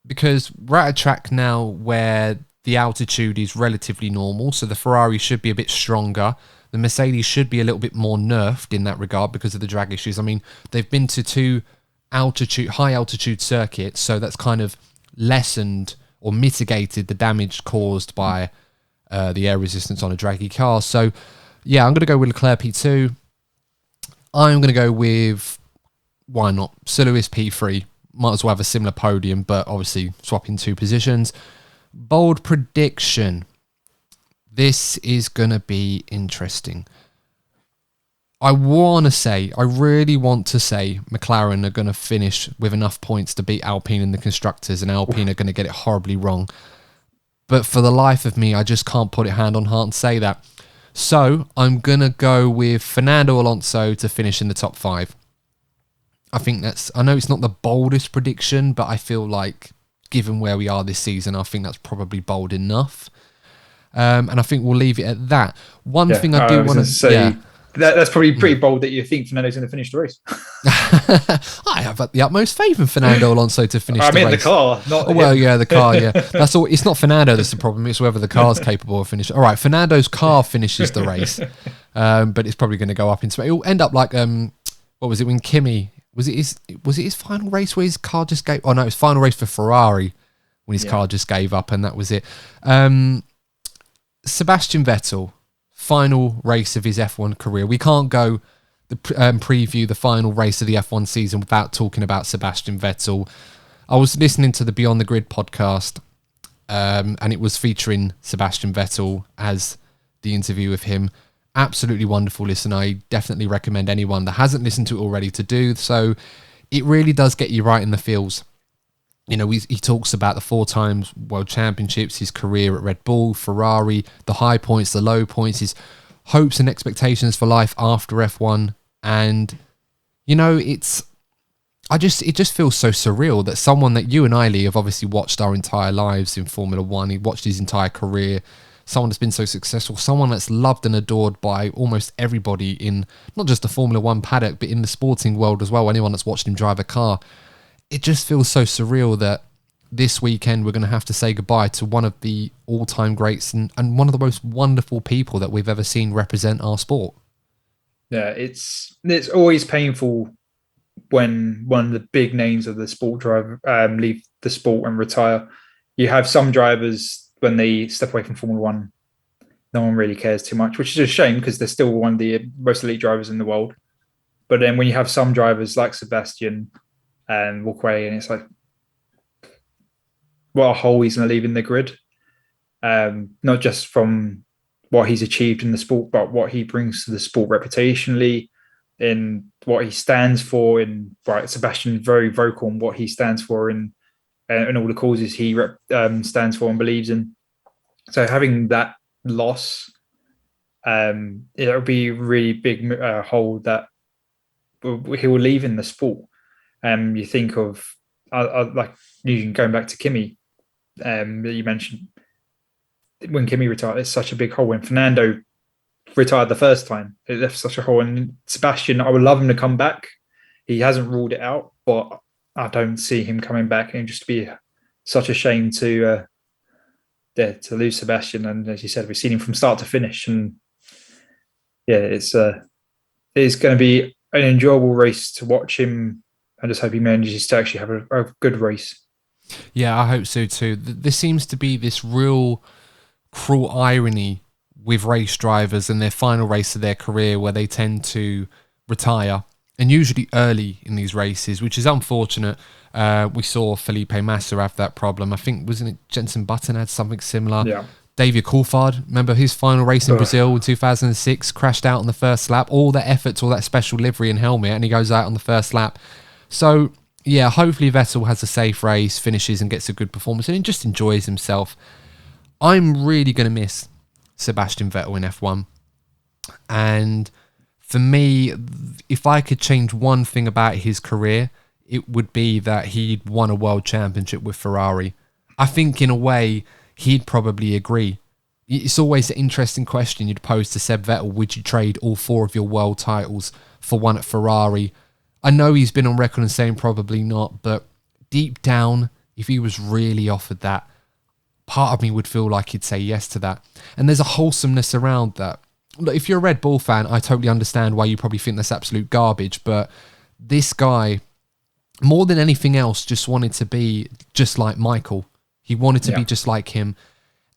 because we're at a track now where the altitude is relatively normal, so the Ferrari should be a bit stronger. The Mercedes should be a little bit more nerfed in that regard because of the drag issues. I mean, they've been to two high altitude circuits, so that's kind of lessened or mitigated the damage caused by the air resistance on a draggy car. So, yeah, I'm going to go with Leclerc P2. I'm going to go with, why not, Sir Lewis P3. Might as well have a similar podium, but obviously swapping two positions. Bold prediction. This is going to be interesting. I really want to say McLaren are going to finish with enough points to beat Alpine in the constructors, and Alpine are going to get it horribly wrong. But for the life of me, I just can't put it hand on heart and say that. So I'm going to go with Fernando Alonso to finish in the top 5. I know it's not the boldest prediction, but I feel like given where we are this season, I think that's probably bold enough. And I think we'll leave it at that. One thing I do want to say... That's probably pretty bold that you think Fernando's going to finish the race. I have the utmost faith in Fernando Alonso to finish the race. I mean the car, not the car, yeah. That's all. It's not Fernando that's the problem. It's whether the car's capable of finishing. All right, Fernando's car finishes the race, but it's probably going to go up in space. It'll end up like, what was it when Kimi... Was it his final race where his car just gave... Oh, no, it was final race for Ferrari when his car just gave up, and that was it. Sebastian Vettel, final race of his F1 career. We can't go preview the final race of the F1 season without talking about Sebastian Vettel. I was listening to the Beyond the Grid podcast, and it was featuring Sebastian Vettel as the interview with him. Absolutely wonderful listen. I definitely recommend anyone that hasn't listened to it already to do so. It really does get you right in the feels. You know, he talks about the 4 times world championships, his career at Red Bull, Ferrari, the high points, the low points, his hopes and expectations for life after F1. And, you know, it just feels so surreal that someone that you and I, Lee, have obviously watched our entire lives in Formula One, he watched his entire career, someone that's been so successful, someone that's loved and adored by almost everybody in not just the Formula One paddock, but in the sporting world as well, anyone that's watched him drive a car. It just feels so surreal that this weekend we're going to have to say goodbye to one of the all-time greats and one of the most wonderful people that we've ever seen represent our sport. Yeah, it's always painful when one of the big names of the sport driver leave the sport and retire. You have some drivers, when they step away from Formula One, no one really cares too much, which is a shame because they're still one of the most elite drivers in the world. But then when you have some drivers like Sebastian and walk away, and it's like, what a hole he's going to leave in the grid. Not just from what he's achieved in the sport, but what he brings to the sport reputationally, in what he stands for. Sebastian very vocal on what he stands for and all the causes he stands for and believes in. So having that loss, it'll be a really big hole that he will leave in the sport. You think of, like, going back to Kimi, that you mentioned, when Kimi retired, it's such a big hole. When Fernando retired the first time, it left such a hole. And Sebastian, I would love him to come back. He hasn't ruled it out, but I don't see him coming back, and just be such a shame to lose Sebastian. And as you said, we've seen him from start to finish, and yeah, it's going to be an enjoyable race to watch him. I just hope he manages to actually have a good race. Yeah, I hope so too. There seems to be this real cruel irony with race drivers and their final race of their career, where they tend to retire, and usually early in these races, which is unfortunate. We saw Felipe Massa have that problem. I think, wasn't it Jenson Button had something similar? Yeah. David Coulthard, remember his final race in Brazil in 2006, crashed out on the first lap. All that effort, all that special livery and helmet, and he goes out on the first lap. So, yeah, hopefully Vettel has a safe race, finishes and gets a good performance, and he just enjoys himself. I'm really going to miss Sebastian Vettel in F1. And for me, if I could change one thing about his career, it would be that he'd won a world championship with Ferrari. I think in a way, he'd probably agree. It's always an interesting question you'd pose to Seb Vettel. Would you trade all 4 of your world titles for one at Ferrari? I know he's been on record and saying probably not, but deep down, if he was really offered that, part of me would feel like he'd say yes to that. And there's a wholesomeness around that. Look, if you're a Red Bull fan, I totally understand why you probably think that's absolute garbage, but this guy, more than anything else, just wanted to be just like Michael. He wanted to be just like him.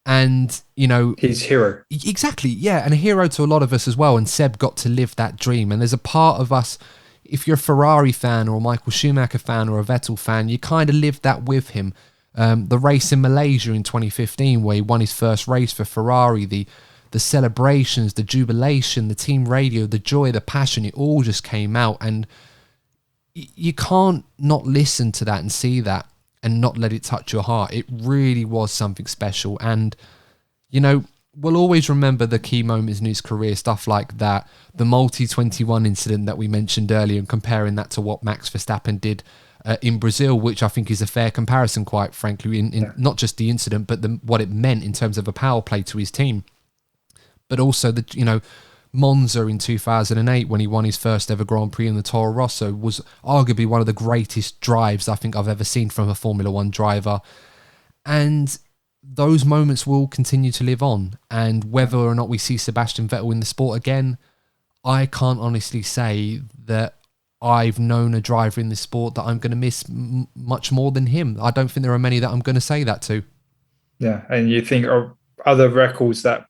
And, you know... his hero. Exactly, yeah. And a hero to a lot of us as well. And Seb got to live that dream. And there's a part of us, if you're a Ferrari fan or a Michael Schumacher fan or a Vettel fan, you kind of lived that with him. The race in Malaysia in 2015 where he won his first race for Ferrari, the celebrations, the jubilation, the team radio, the joy, the passion, it all just came out. And you can't not listen to that and see that and not let it touch your heart. It really was something special. And, you know, we'll always remember the key moments in his career, stuff like that. The multi-21 incident that we mentioned earlier, and comparing that to what Max Verstappen did in Brazil, which I think is a fair comparison, quite frankly, in not just the incident, but what it meant in terms of a power play to his team. But also, Monza in 2008, when he won his first ever Grand Prix in the Toro Rosso, was arguably one of the greatest drives I think I've ever seen from a Formula One driver. And those moments will continue to live on. And whether or not we see Sebastian Vettel in the sport again, I can't honestly say that I've known a driver in this sport that I'm going to miss much more than him. I don't think there are many that I'm going to say that to. Yeah, and you think of other records that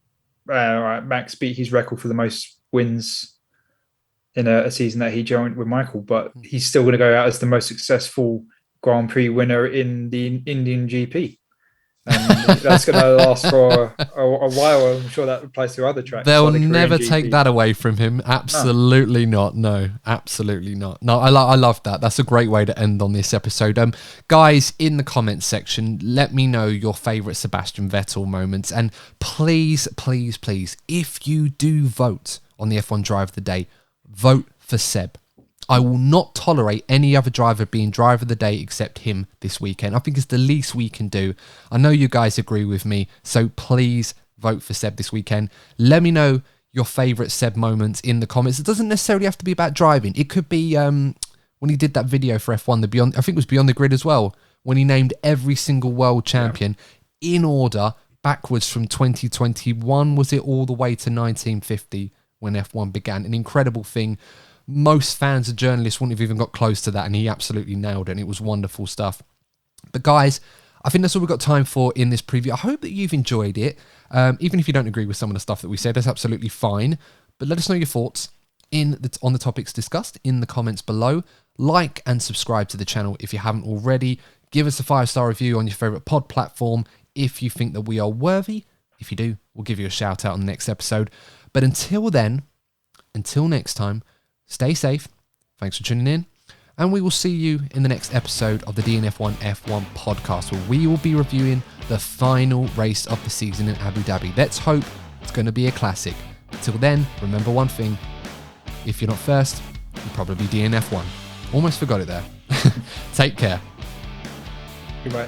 Max beat his record for the most wins in a season that he joined with Michael, but he's still going to go out as the most successful Grand Prix winner in the Indian GP. And that's going to last for a while. I'm sure that applies to other tracks. They'll never take that away from him. Absolutely not. No, absolutely not. No, I love that. That's a great way to end on this episode. Guys, in the comments section, let me know your favourite Sebastian Vettel moments. And please, please, please, if you do vote on the F1 Driver of the Day, vote for Seb. I will not tolerate any other driver being driver of the day except him this weekend. I think it's the least we can do. I know you guys agree with me, so please vote for Seb this weekend. Let me know your favourite Seb moments in the comments. It doesn't necessarily have to be about driving. It could be when he did that video for F1, I think it was Beyond the Grid as well, when he named every single world champion in order backwards from 2021, was it, all the way to 1950 when F1 began. An incredible thing. Most fans and journalists wouldn't have even got close to that, and he absolutely nailed it, and it was wonderful stuff. But guys, I think that's all we've got time for in this preview. I hope that you've enjoyed it. Even if you don't agree with some of the stuff that we said, that's absolutely fine. But let us know your thoughts on the topics discussed in the comments below. Like and subscribe to the channel if you haven't already. Give us a 5-star review on your favourite pod platform if you think that we are worthy. If you do, we'll give you a shout out on the next episode. But until then, until next time, stay safe, thanks for tuning in, and we will see you in the next episode of the DNF1 F1 podcast, where we will be reviewing the final race of the season in Abu Dhabi. Let's hope it's going to be a classic. Until then, remember one thing, if you're not first, you'll probably be DNF1. Almost forgot it there. Take care. Goodbye.